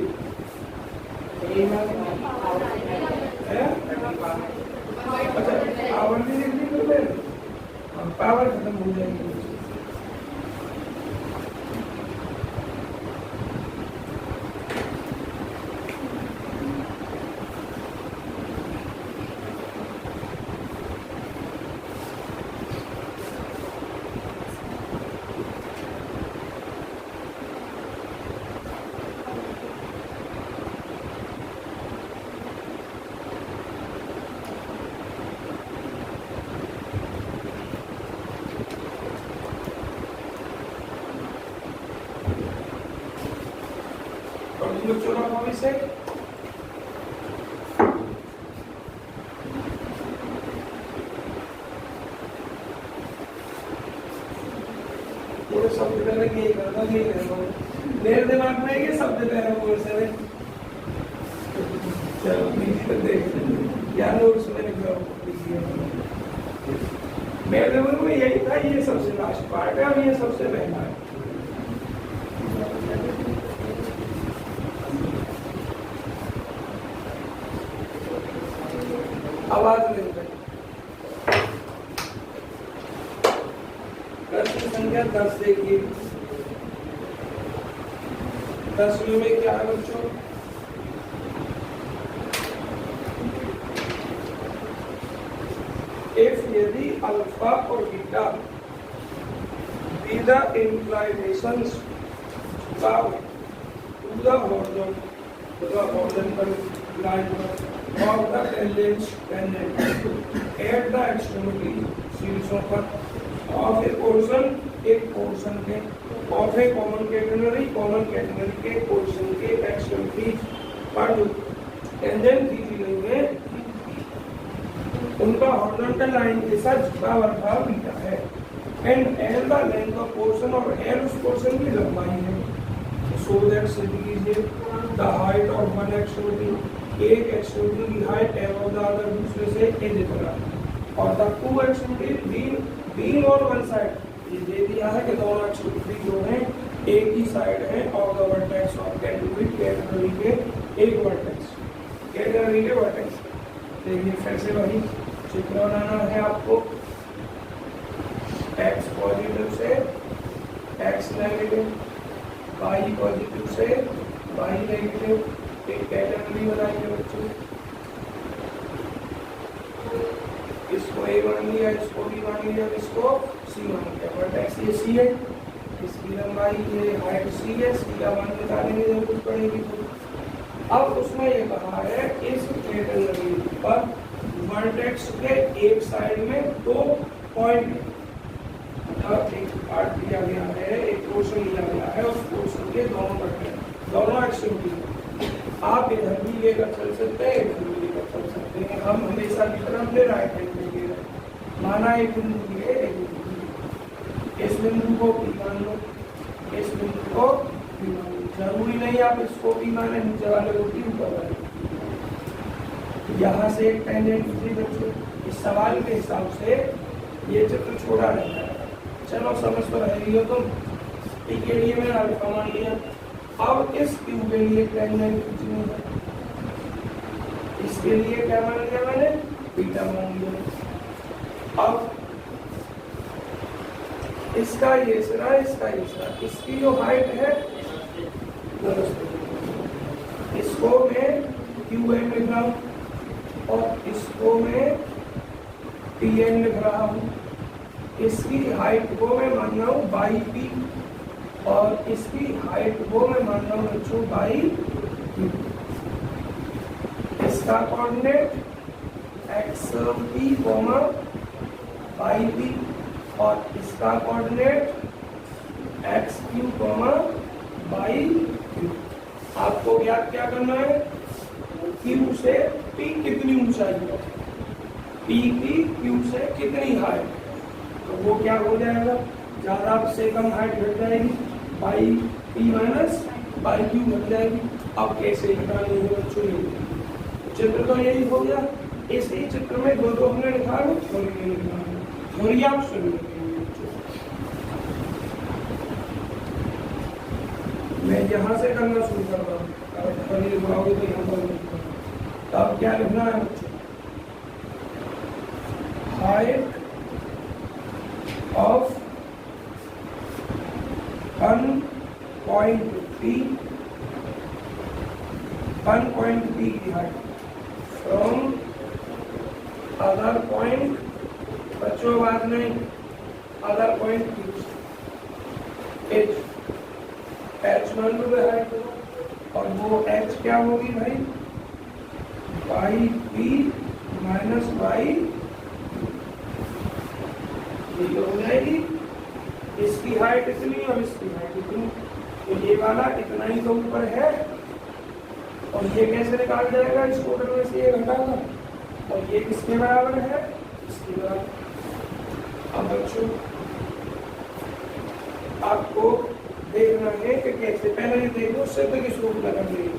अच्छा पावर भी लिखनी तो मैं पावर खत्म हो जाएगी। से पूरे शब्द पहले यही करता यही करता मेरे दिमाग में ये शब्द पहले बोल से चलो देख या नोट्स में मेरे दिमाग में यही था, ये सबसे लास्ट पार्ट है और ये सबसे पहला है। आवाज नहीं गई। प्रश्न संख्या 10 देखिए। 10वें में क्या है बच्चों, इफ यदि अल्फा और beta be the inclinations of the horizontal line of the tangent at the extremity शीर्षों पर of a portion, एक पोर्शन के of a common category के पोर्शन के एक्सट्रीमिटी पर जो टेंजेंट खींची गई है उनका हॉरिजॉन्टल लाइन के साथ झुकाव अर्थात बीटा है and L the length of portion और एल उस पोर्शन की लंबाई है। सो दैट सिद्ध कीजिए the height of one extremity, एक एक्सट्रीमिटी की height L of the other दूसरे से इज इक्वल और the two extremity being on one side, ये दे दिया है कि दोनों एक्सट्रीमिटी जो हैं एक ही साइड है और द वर्टेक्स ऑफ कैटेगरी के एक वर्टेक्स कैटेगरी के वर्टेक्स। देखिए फिर से वही चित्र बनाना है आपको। एक्स पॉजिटिव से एक्स नेगेटिव, वाई पॉजिटिव से वाई नेगेटिव। एक कैटेगरी बनाएंगे बच्चों, इसको ए मान लिया, इसको बी मान लिया, इसको सी मान लिया। वर्टेक्स ये सी है, इसकी लंबाई ये हाइट सी है, सी का मान निकालेंगे जरूरत पड़ेगी तो। अब उसमें ये कहा है इस कैटेगरी पर वर्टेक्स के एक साइड में दो पॉइंट, मतलब एक पार्ट दिया गया है, एक पोर्शन दिया गया है, उस पोर्शन के दोनों वर्टेक्स दोनों एक्सट्रीमिटी आप इधर भी लेकर चल सकते हैं, इधर भी लेकर चल सकते हैं। हम हमेशा की तरफ ले राइट हैंड में ले रहे हैं। माना एक बिंदु लिए, एक बिंदु, इस बिंदु को भी मान लो, इस बिंदु को भी मान लो। जरूरी नहीं आप इसको भी माने, नीचे वाले को भी, ऊपर वाले। यहाँ से एक टेंजेंट थी बच्चों, इस सवाल के हिसाब से ये चित्र छोड़ा रहता है। चलो समझ तो रही हो तुम। टी के लिए मैंने अल्फा मान लिया, अब इस क्यू के लिए टेंजेंट खींचनी है, इसके लिए क्या मान लिया मैंने, बीटा मान लिया। अब इसका ये सिरा, इसका ये सिरा, इसकी जो हाइट है इसको मैं क्यू एन लिख रहा हूँ और इसको मैं टी एन लिख रहा हूँ। इसकी हाइट को मैं मान रहा हूँ बाई पी और इसकी हाइट को मैं मान रहा हूँ बच्चों बाई क्यू। इसका coordinate X P comma by P और इसका coordinate X Q comma by Q. आपको ज्ञात क्या करना है, क्यू से पी कितनी ऊंचाई है, पी की क्यू से कितनी हाइट, तो वो क्या हो जाएगा, ज्यादा से कम हाइट घट जाएगी, by P minus by Q घट जाएगी। अब कैसे निकालेंगे बच्चों, चित्र तो यही हो गया। इसी चित्र में दो दो हमने लिखा है, थोड़ी आप सुन लीजिए। मैं यहाँ से करना शुरू कर रहा हूँ, लिखवाओगे तो यहाँ पर लिखना। तो अब क्या लिखना है बच्चों, height of one point P की हाइट फ्रॉम अदर पॉइंट, बच्चों बात नहीं, अदर पॉइंट एच, एच मान लो हाइट, और वो एच क्या होगी भाई, बाई पी माइनस बाई ये हो जाएगी। इसकी हाइट इतनी और इसकी हाइट इतनी, तो ये वाला इतना ही तो ऊपर है और ये कैसे निकाल जाएगा, इस टोटल में से ये घटाना, और ये किसके बराबर है, इसके बराबर। अब बच्चों आपको देखना है कि कैसे, पहले ये देखो सिद्ध किस रूप में करनी है।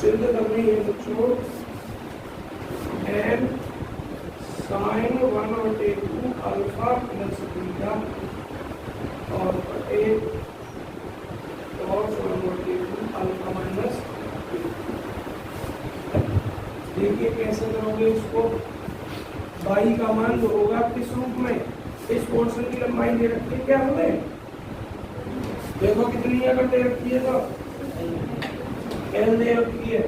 सिद्ध करनी है बच्चों N sine 1/2 alpha plus beta और cos 1/2 अल्फा माइनस। देखिए कैसे करोगे इसको, बाई का मान जो होगा किस रूप में, इस पोर्शन की लंबाई दे रखी है क्या हमें, देखो कितनी अगर दे रखी है तो एल दे रखी है,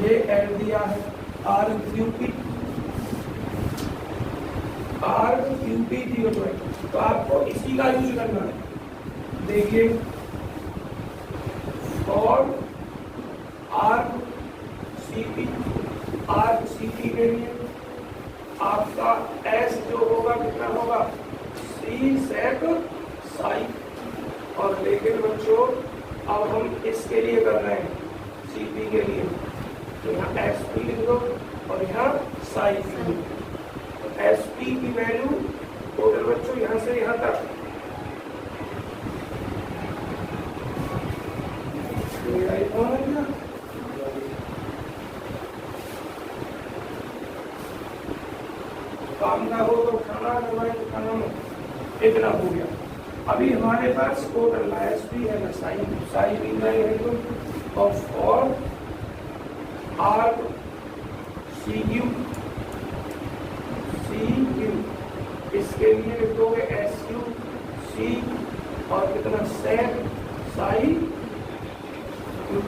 ये एल दिया है, आर क्यू पी दिया तो आपको इसी का यूज करना है। देखिए और आर सी पी के लिए आपका एस जो होगा कितना होगा, सी सेक साई। और लेकिन बच्चों अब हम इसके लिए कर रहे हैं सीपी के लिए, तो यहाँ एस पी लिख दो और यहाँ साई पी लिख दो। तो एस पी की वैल्यू टोटल बच्चों यहाँ से यहाँ तक काम का हो तो खाना करवाए तो खाना में इतना हो गया। अभी हमारे पास टोटल एस पी है ना साई पी है तो और आर सी क्यू इसके लिए लिख दोगे एस क्यू सी और कितना सेक साई क्यू।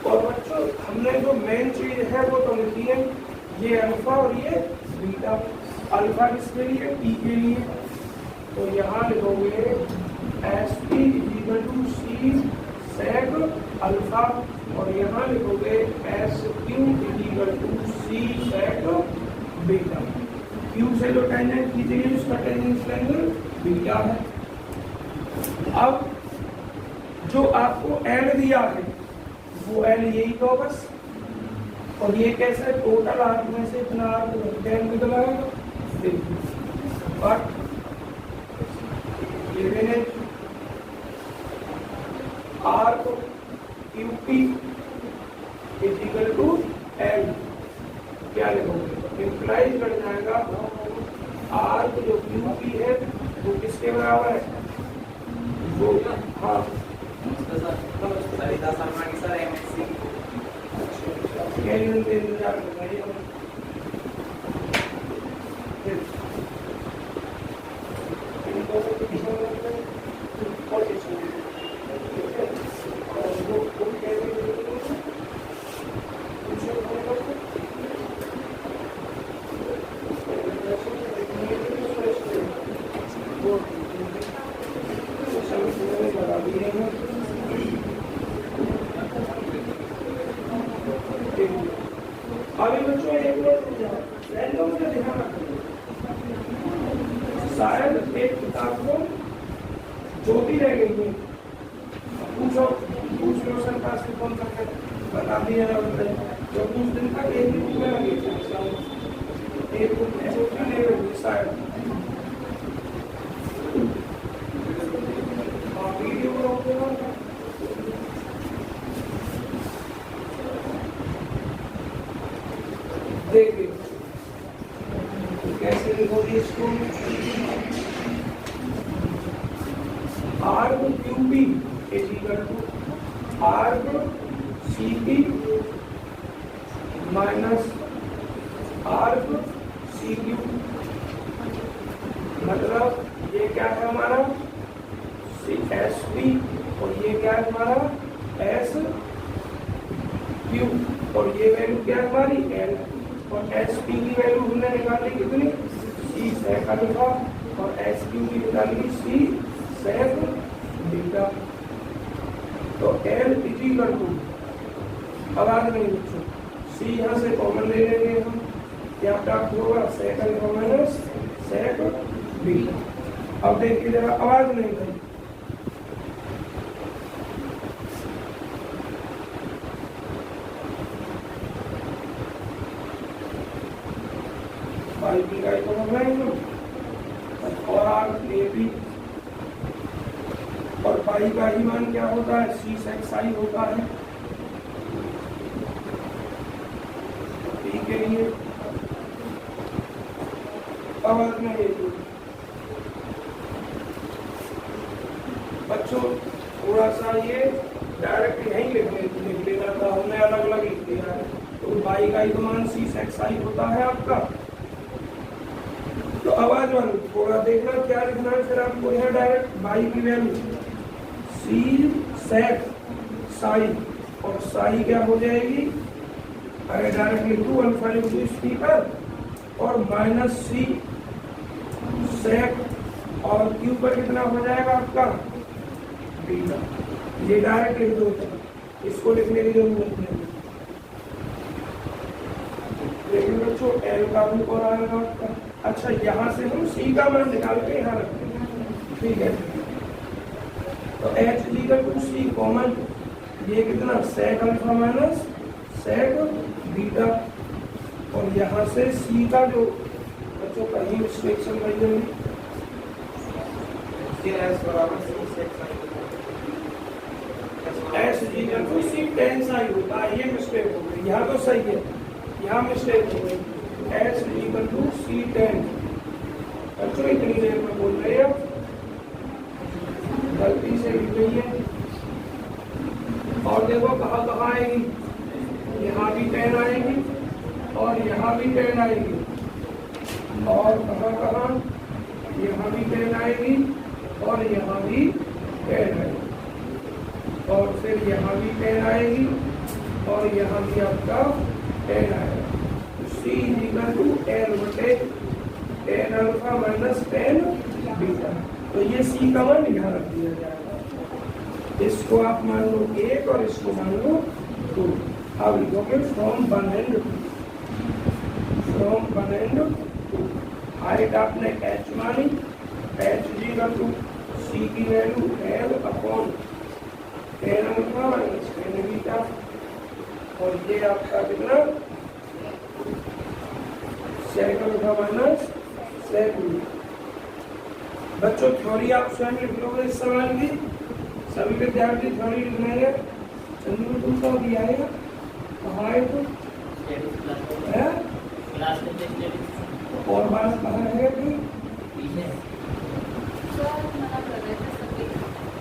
और बच्चों हमने जो मेन चीज है वो तो लिखी है, ये अल्फा और ये बीटा। अल्फा किसके लिए? टी के लिए, तो यहाँ लिखोगे S P equal to C sec alpha और यहाँ लिखोगे S Q equal to C sec beta. Q से जो टेंजेंट खींची गई उसका टेंजेंशियल एंगल बीटा है। अब जो आपको एल दिया है वो एल यही तो बस, और ये कैसे टोटल आर्क में से इतना आर्क टेन निकला है, but arc Q P is equal to L, क्या लिखोगे? इंप्लाइज कर जाएगा आर्क जो क्यूपी है वो किसके बराबर है? वो हाँ अभी बच्चों एक रैंडम से ध्यान रखना, शायद एक किताब को जो भी रह गई है पूछ लो सर पास से कौन सा बता दिया जो कुछ दिन तक एक ही बुक में लगी थी, एक बुक में छोटी नहीं रही शायद। वीडियो देखिए कैसे लिखोगे इसको? Arc Q B is equal to arc C P minus arc C Q. मतलब ये क्या है हमारा एस पी और ये क्या है हमारा एस क्यू और ये वैल्यू क्या है हमारी एल, और एस पी की वैल्यू हमने निकाली कितनी? सी सेक अल्फा और एस क्यू की निकाली सी सेक बीटा। तो एल इज इक्वल टू, अब आगे नहीं बच्चों, सी यहाँ से कॉमन ले लेंगे हम, क्या प्राप्त होगा? Sec alpha minus sec beta. अब देखिए जरा आवाज नहीं भाई, पाई की इकाई को हम लेंगे और आर ए बी, और पाई का ही मान क्या होता है? सी सेक साई होता है पी के लिए। अब में ये बच्चों थोड़ा सा ये डायरेक्ट यहीं लिख लेना था, हमने अलग अलग लिख दिया है। तो पाई का ही मान सी सेक साई होता है आपका। तो आवाज वाली थोड़ा देखना क्या लिखना है, फिर आपको यहाँ डायरेक्ट बाई की वैल्यू सी सेक साई, और साई क्या हो जाएगी? अरे डायरेक्ट लिख दूँ अल्फा लिख दूँ इस पर, और माइनस सी सेक और क्यू पर कितना हो जाएगा आपका? बीटा। ये डायरेक्ट लिख दो, इसको लिखने की जरूरत नहीं। लेकिन बच्चों एल का भी और आएगा आपका। अच्छा यहाँ से हम सी का मान निकाल के यहाँ रखते हैं, ठीक है? तो H equal to C common, ये कितना? Sec alpha minus sec beta, और यहाँ से सी का जो बच्चों कहीं मिस्टेक चल रही है, S equal to C tan psi होता है, ये मिस्टेक हो गई। यहाँ तो सही है, यहाँ मिस्टेक हो गई। S equal to C tan, बच्चों इतनी देर में बोल रहे हैं, गलती से लिख गई है। और देखो कहाँ कहाँ आएगी, यहाँ भी 10 आएगी और यहाँ भी 10 आएगी, और कहाँ कहाँ, यहाँ भी 10 आएगी और यहाँ भी 10 आएगी, और फिर यहाँ भी 10 आएगी और यहाँ भी आपका 10 आएगा। C इक्वल टू L बटे 10 अल्फा माइनस 10 बीटा। तो ये C का मान यहाँ रख दिया जाएगा। इसको आप मान लो 1 और इसको मान लो 2। अब लिखोगे from 1 and 2, from 1 and 2। Height आपने h मानी, h इक्वल टू C की value L upon 10 alpha minus 10 beta, और ये आपका कितना sec alpha minus sec beta. बच्चों थ्योरी आप स्वयं लिख लोगे इस सवाल की, सभी विद्यार्थी थ्योरी लिख लेंगे। चंद्र तुम तो दिया है कहाँ है तो और बात कहाँ है कि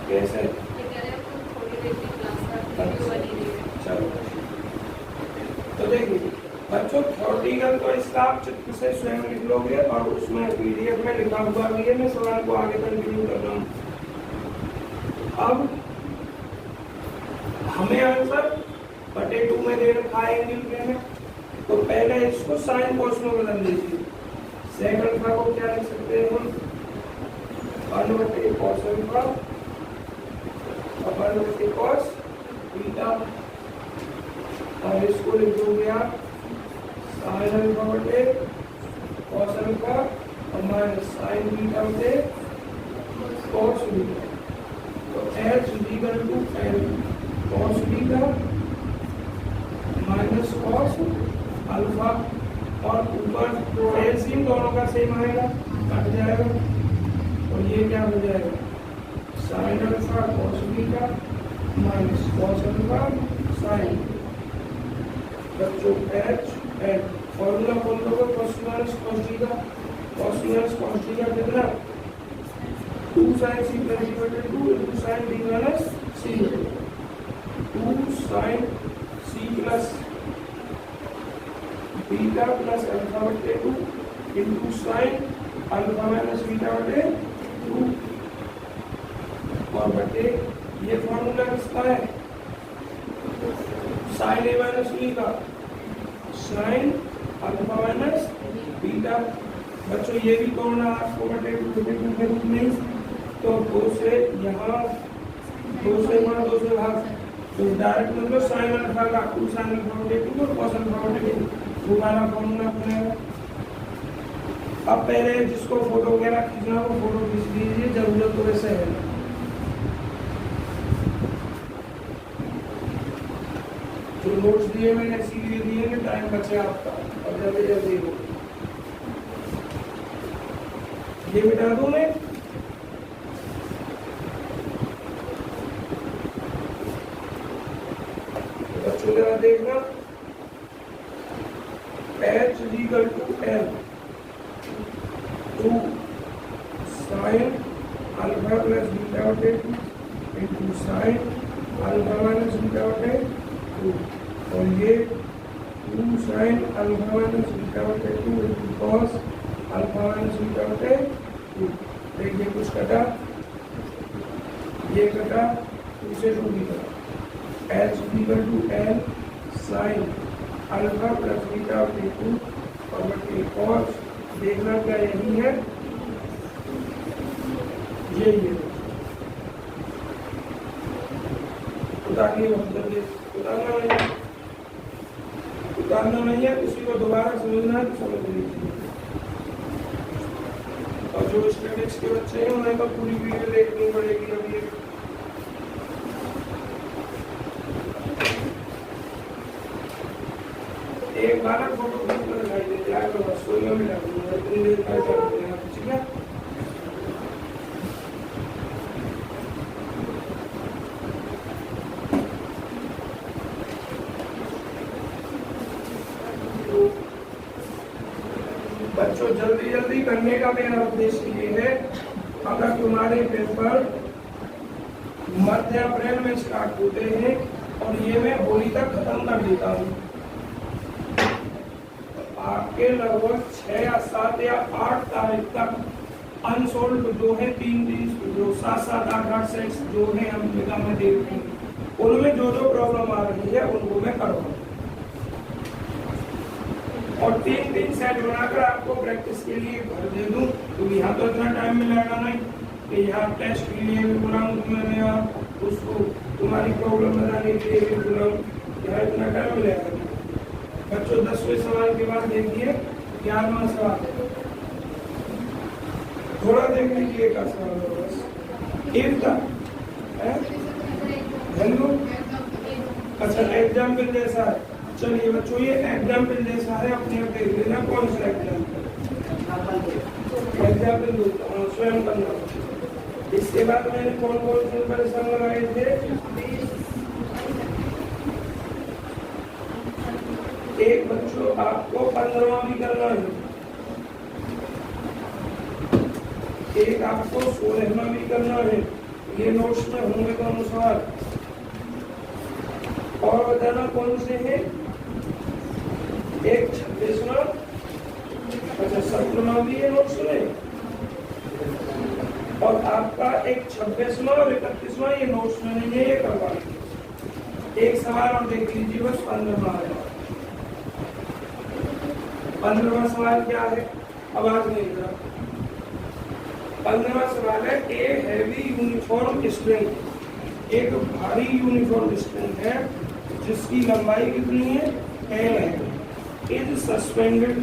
कैसे चलो। तो देखिए बच्चों थ्योरेटिकल तो इसका आप चित्र से स्वयं लिख लोगे और उसमें पीडीएफ में लिखा हुआ भी है, मैं सवाल को आगे कंटिन्यू कर रहा हूँ। अब हमें आंसर बटे 2 में दे रखा है एंगल में, तो पहले इसको साइन कॉस में बदल दीजिए। सेक अल्फा को क्या लिख सकते हैं हम, 1 बटे कॉस अल्फा और 1 बटे कॉस बीटा, और इसको लिख दोगे आप साइन अल्फा बटे कॉस अल्फा और माइनस साइन बीटा बटे कॉस बीटा। तो h equal to L cos beta minus cos alpha, और ऊपर एलसीएम दोनों का सेम आएगा, कट जाएगा, और ये क्या हो जाएगा sine alpha cos beta minus cos alpha sign. बच्चों h एंड फॉर्मूला बोल दो cos minus cos theta, cos minus cos theta कितना 2 sin c प्लस d बटे 2 into sin d minus c, 2 sin c plus beta plus alpha बटे 2 into sin alpha minus beta बटे 2, और बटे ये formula किसका है sin a माइनस b का, साइन अल्फा माइनस बीटा। बच्चों ये भी तोड़ना आपको बटे 2 के रूप में, तो 2 से यहाँ 2 से गुणा 2 से भाग, तो डायरेक्ट मतलब साइन अल्फा का 2 साइन अल्फा बटे 2 और कॉस अल्फा बटे 2 दोबारा फॉर्मूला बनेगा। अब पहले जिसको फोटो वगैरह खींचना हो फोटो खींच लीजिए, जरूरत तो वैसे है। जो नोट्स दिए मैंने इसीलिए दिए कि टाइम बचे आपका और जल्दी जल्दी हो। ये मिटा दूं मैं, बच्चों जरा देखना, h equal to L 2 sin alpha plus beta बटे 2 into sine alpha minus beta बटे 2, और ये 2 sin अल्फा माइनस बीटा बटे 2 into cos alpha minus beta बटे 2। देखिए कुछ कटा, ये कटा, 2 से 2 भी कटा। h equal to L sin alpha plus beta बटे 2 और बटे कॉस, देखना क्या यही है, यही है। उतारना नहीं है, किसी को दोबारा समझना है तो समझ लीजिए। और जो स्टैटिक्स के बच्चे हैं उन्हें तो पूरी वीडियो देखनी पड़ेगी। अभी एक बार फोटो खींच कर दिखाई देते हैं तो रसोई में लगूंगा, इतनी देर का चलते हैं, ठीक है। बच्चों जल्दी जल्दी करने का मेरा उद्देश्य ये है, अगर तुम्हारे पेपर मध्य अप्रैल में स्टार्ट होते हैं और ये मैं होली तक खत्म कर देता हूँ। आपके लगभग 6 या 7 या 8 तारीख तक अनसोल्ड जो है 3 जो 7 8 8 सेट्स जो है हम निगाह में देखते हैं, उनमें जो प्रॉब्लम आ रही है उनको मैं करवाऊँ और 3 सेट बनाकर आपको प्रैक्टिस के लिए घर दे दूँ। तो यहाँ तो इतना टाइम मिलेगा नहीं कि यहाँ टेस्ट के लिए भी बुलाऊँ तुम्हें या उसको तुम्हारी प्रॉब्लम बताने के लिए भी बुलाऊँ, यहाँ इतना टाइम मिलेगा नहीं। बच्चों 10वें सवाल के बाद देखिए 11वां सवाल, थोड़ा देख लीजिए का सवाल है बस। इफ द अच्छा एग्जाम्पल जैसा है, चलिए बच्चों ये एग्जाम्पल जैसा है, अपने आप देख लेना कौन सा एग्जाम्पल स्वयं करना। इसके बाद मैंने कौन कौन से परेशान लगाए थे, एक बच्चों आपको 15वां भी करना है, एक आपको 16वां भी करना है, ये नोट्स में होंगे दोनों सवाल। और बताना कौन से हैं, एक 26वां, अच्छा 17वां भी है नोट्स में, और आपका एक 26वां और 31वां ये नोट्स में नहीं है, ये करवा लीजिए। एक सवाल और देख लीजिए बस 15वां है। 15वां सवाल क्या है, आवाज नहीं रहा। 15वां सवाल है, ए हैवी यूनिफॉर्म स्ट्रिंग, एक भारी यूनिफॉर्म स्ट्रिंग है जिसकी लंबाई कितनी है, एल है, इज सस्पेंडेड,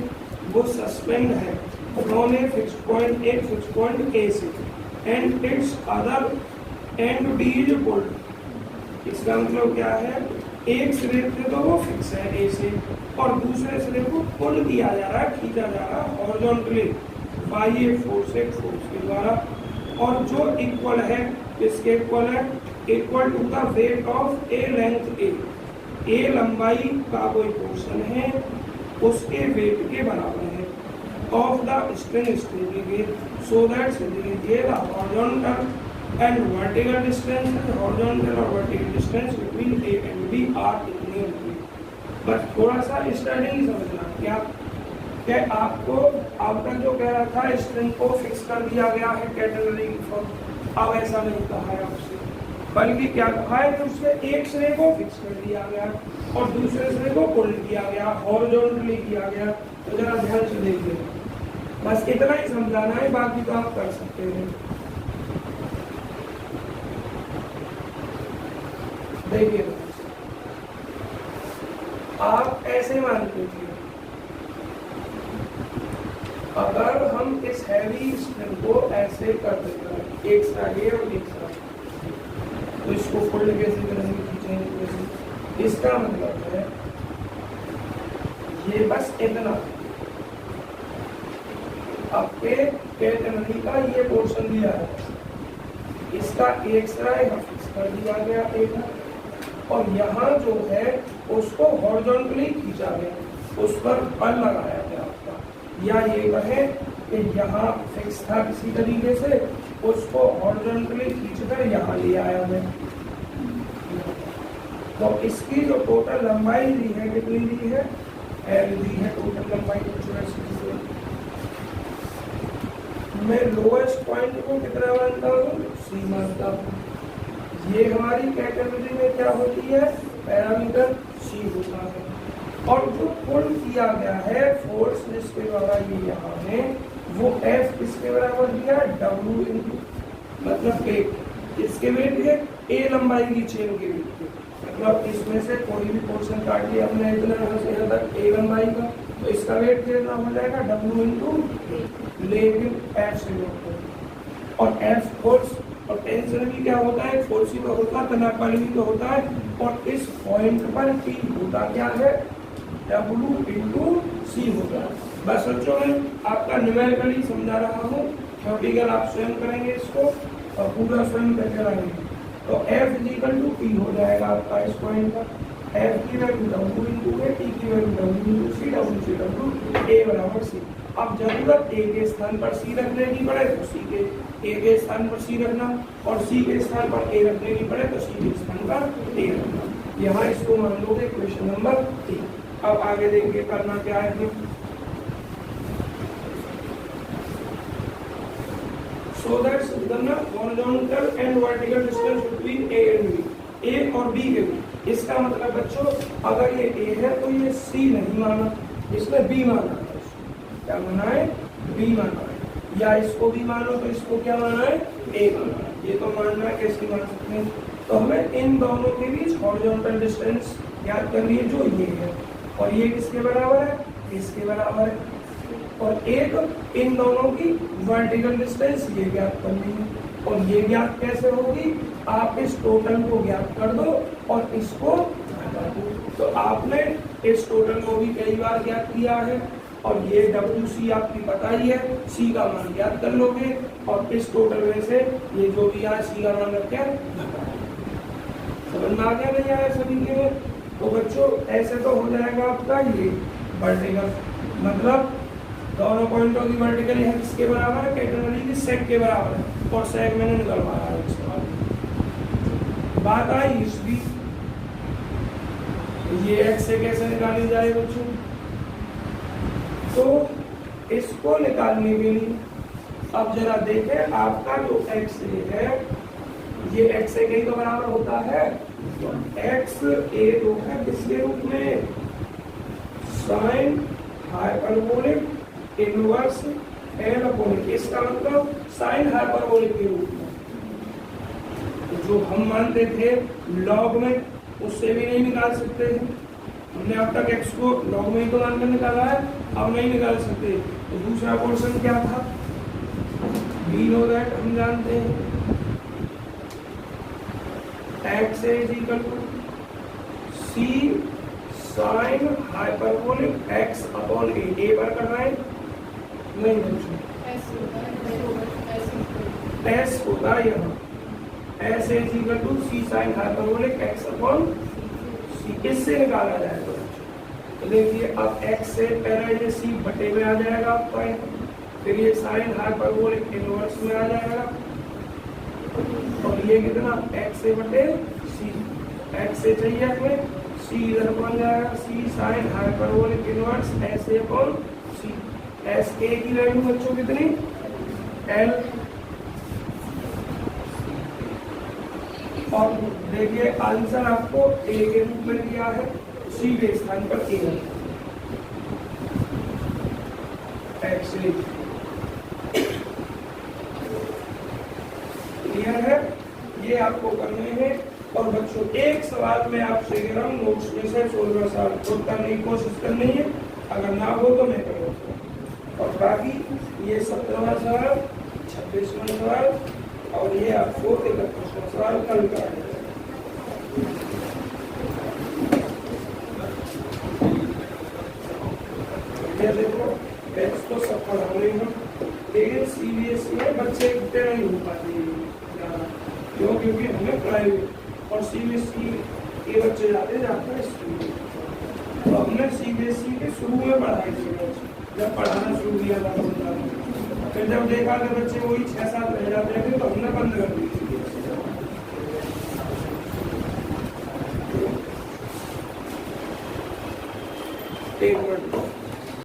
वो सस्पेंड है फ्रॉम ए फिक्स्ड पॉइंट, एक फिक्स्ड पॉइंट ए से, and it's other and D is pulled. इसका मतलब क्या है, एक सिरे पे तो वो फिक्स है ए से और दूसरे सिरे को पुल किया जा रहा है, खींचा जा रहा है हॉरिजॉन्टली बाई ए फोर्स, एक फोर्स के द्वारा, और जो इक्वल है, किसके इक्वल है, equal to the weight of a length A लंबाई का कोई पोर्शन है उसके वेट के बराबर है, ऑफ द स्ट्रिंग के, सो दैट ये the horizontal and vertical distance, horizontal और vertical distance between A and B are इतनी होती है। बस थोड़ा सा स्टार्टिंग समझना, क्या आपको अब तक जो कह रहा था स्ट्रिंग को फिक्स कर दिया गया है कैटेगरी फॉर्म, अब ऐसा नहीं कहा है आपसे, बल्कि क्या कहा है कि उससे एक सिरे को फिक्स कर दिया गया और दूसरे सिरे को पुल किया गया, हॉरिजॉन्टली किया गया। तो जरा ध्यान से देखिए, बस इतना ही समझाना है, बाकी तो आप कर सकते हैं। देखिए आप ऐसे मान लीजिए, अगर हम इस हैवी स्ट्रिंग को ऐसे कर देते हैं, एक साइड ये और एक साइड, तो इसको फोल्ड कैसे करेंगे, खींचेंगे, इसका मतलब है ये बस इतना आपके कैटेगरी का ये पोर्शन दिया है, इसका एक सिरा यहाँ फिक्स कर दिया गया एक, और यहाँ जो है उसको हॉरिजॉन्टली खींचा गया, उस पर बल लगाया गया आपका, या ये कहे कि यहाँ फिक्स था किसी तरीके से, उसको हॉरिजॉन्टली खींचकर यहाँ ले आया मैं। तो इसकी जो टोटल लंबाई दी है, कितनी दी है, एल दी है टोटल लंबाई। मैं लोएस्ट पॉइंट को कितना मानता हूँ, सी मानता हूँ। ये हमारी कैटेगरी में क्या होती है, पैरामीटर सी होता है, और जो पुल किया गया है फोर्स जिसके द्वारा ये यहाँ है, वो एफ किसके बराबर दिया है, डब्ल्यू इंटू, मतलब एक इसके वेट है, ए लंबाई की चेन के वेट के, मतलब इसमें से कोई भी पोर्शन काट लिया हमने इतना यहाँ से यहाँ तक ए लंबाई का, तो इसका वेट कितना हो जाएगा, डब्ल्यू इंटू, लेकिन एफ से लोग, और एफ फोर्स और टेंशन भी क्या होता है, फोर्स ही तो होता है, तनाव बल भी तो होता है, और इस पॉइंट पर टी होता क्या है, डब्ल्यू इंटू सी होता है। बस बच्चों में आपका न्यूमेरिकली समझा रहा हूँ, थ्योरेटिकल आप स्वयं करेंगे इसको और पूरा स्वयं करके लाएंगे। तो F इक्वल टू P हो जाएगा आपका इस पॉइंट का, F की वैल्यू W इंटू है, T की value W into C, W से W, A बराबर C। अब जरूरत A के स्थान पर C रखने की पड़े तो C के A के स्थान पर C रखना, और C के स्थान पर A रखने की पड़े तो C के स्थान पर A रखना। यहाँ इसको मान लोगे क्वेश्चन नंबर 3। अब आगे देखिए करना क्या है। So that's the horizontal and vertical distance between A and B, A और B के बीच। इसका मतलब बच्चों अगर ये A है तो ये C नहीं माना, इसमें B माना है। क्या माना है? B माना है। या इसको भी मानो तो इसको क्या माना है? A माना है। ये तो मानना है, कैसे मान सकते हैं? तो हमें इन दोनों के बीच हॉरिजॉन्टल डिस्टेंस याद करनी है जो ये है, और ये किसके बराबर है? इसके बराबर है। और एक इन दोनों की वर्टिकल डिस्टेंस ये ज्ञात करनी है। और ये ज्ञात कैसे होगी? आप इस टोटल को ज्ञात कर दो और इसको घटा दो। तो आपने इस टोटल को भी कई बार ज्ञात किया है, और ये WC आपकी पता ही है, C का मान ज्ञात कर लोगे और इस टोटल में से ये जो भी आया C का मान रख के घटा। समझ में आ गया नहीं आया सभी के में? तो बच्चों ऐसे तो हो जाएगा आपका ये वर्टिकल, मतलब दोनों पॉइंटों की वर्टिकल है किसके बराबर है? कैटेगरी की सेक के बराबर है, और सेक मैंने निकलवाया है। इसके बाद बात आई इसकी, ये एक्स से कैसे निकाली जाए बच्चों? तो इसको निकालने के लिए अब जरा देखें, आपका जो एक्स है ये एक्स ए तो बराबर होता है, तो एक्स ए तो है किसके रूप में? Sine hyperbolic inverse L upon, इसका मतलब साइन हाइपरबोलिक के रूप में। तो जो हम मानते थे लॉग में, उससे भी नहीं निकाल सकते हैं। हमने अब तक एक्स को लॉग में ही तो मानकर निकाला है, अब नहीं निकाल सकते। तो दूसरा पोर्शन क्या था? वी नो दैट, हम जानते हैं X is equal to C sine hyperbolic X upon A बार करना है नहीं बच्चों, एस होता है यहाँ, S is equal to C sine hyperbolic X upon C. इससे निकाला जाएगा। तो देखिए अब x से पहले ये c बटे में आ जाएगा आपका, फिर ये साइन हाइपरबोलिक इनवर्स में आ जाएगा, और ये कितना x से बटे c, x से चाहिए हमें c इधर बन जाएगा, c sine hyperbolic inverse s upon c। s a की वैल्यू बच्चों कितनी? l। और देखिए आंसर आपको a के रूप में दिया है, c के स्थान पर a है। क्लियर है? ये आपको करने हैं। और बच्चों एक सवाल में आपसे कह रहा हूँ, नोट्स में से 16वां सवाल खुद करने की कोशिश करनी है, अगर ना हो तो मैं करूँगा। और बाकी ये 17वां सवाल, 26वां सवाल, और ये आपको 31वां सवाल कल कराना है। देखो बैच तो सब पढ़ा रहे हैं, लेकिन CBSE में बच्चे इतने नहीं हो पाते ज़्यादा, क्यों? क्योंकि हमें प्राइवेट और CBSE के बच्चे जाते हैं स्कूल। तो हमने CBSE के शुरू में पढ़ाई थी, जब पढ़ाना शुरू किया था फिर जब देखा कि बच्चे वही 6-7 रह जाते थे तो हमने बंद कर दी। एक मिनट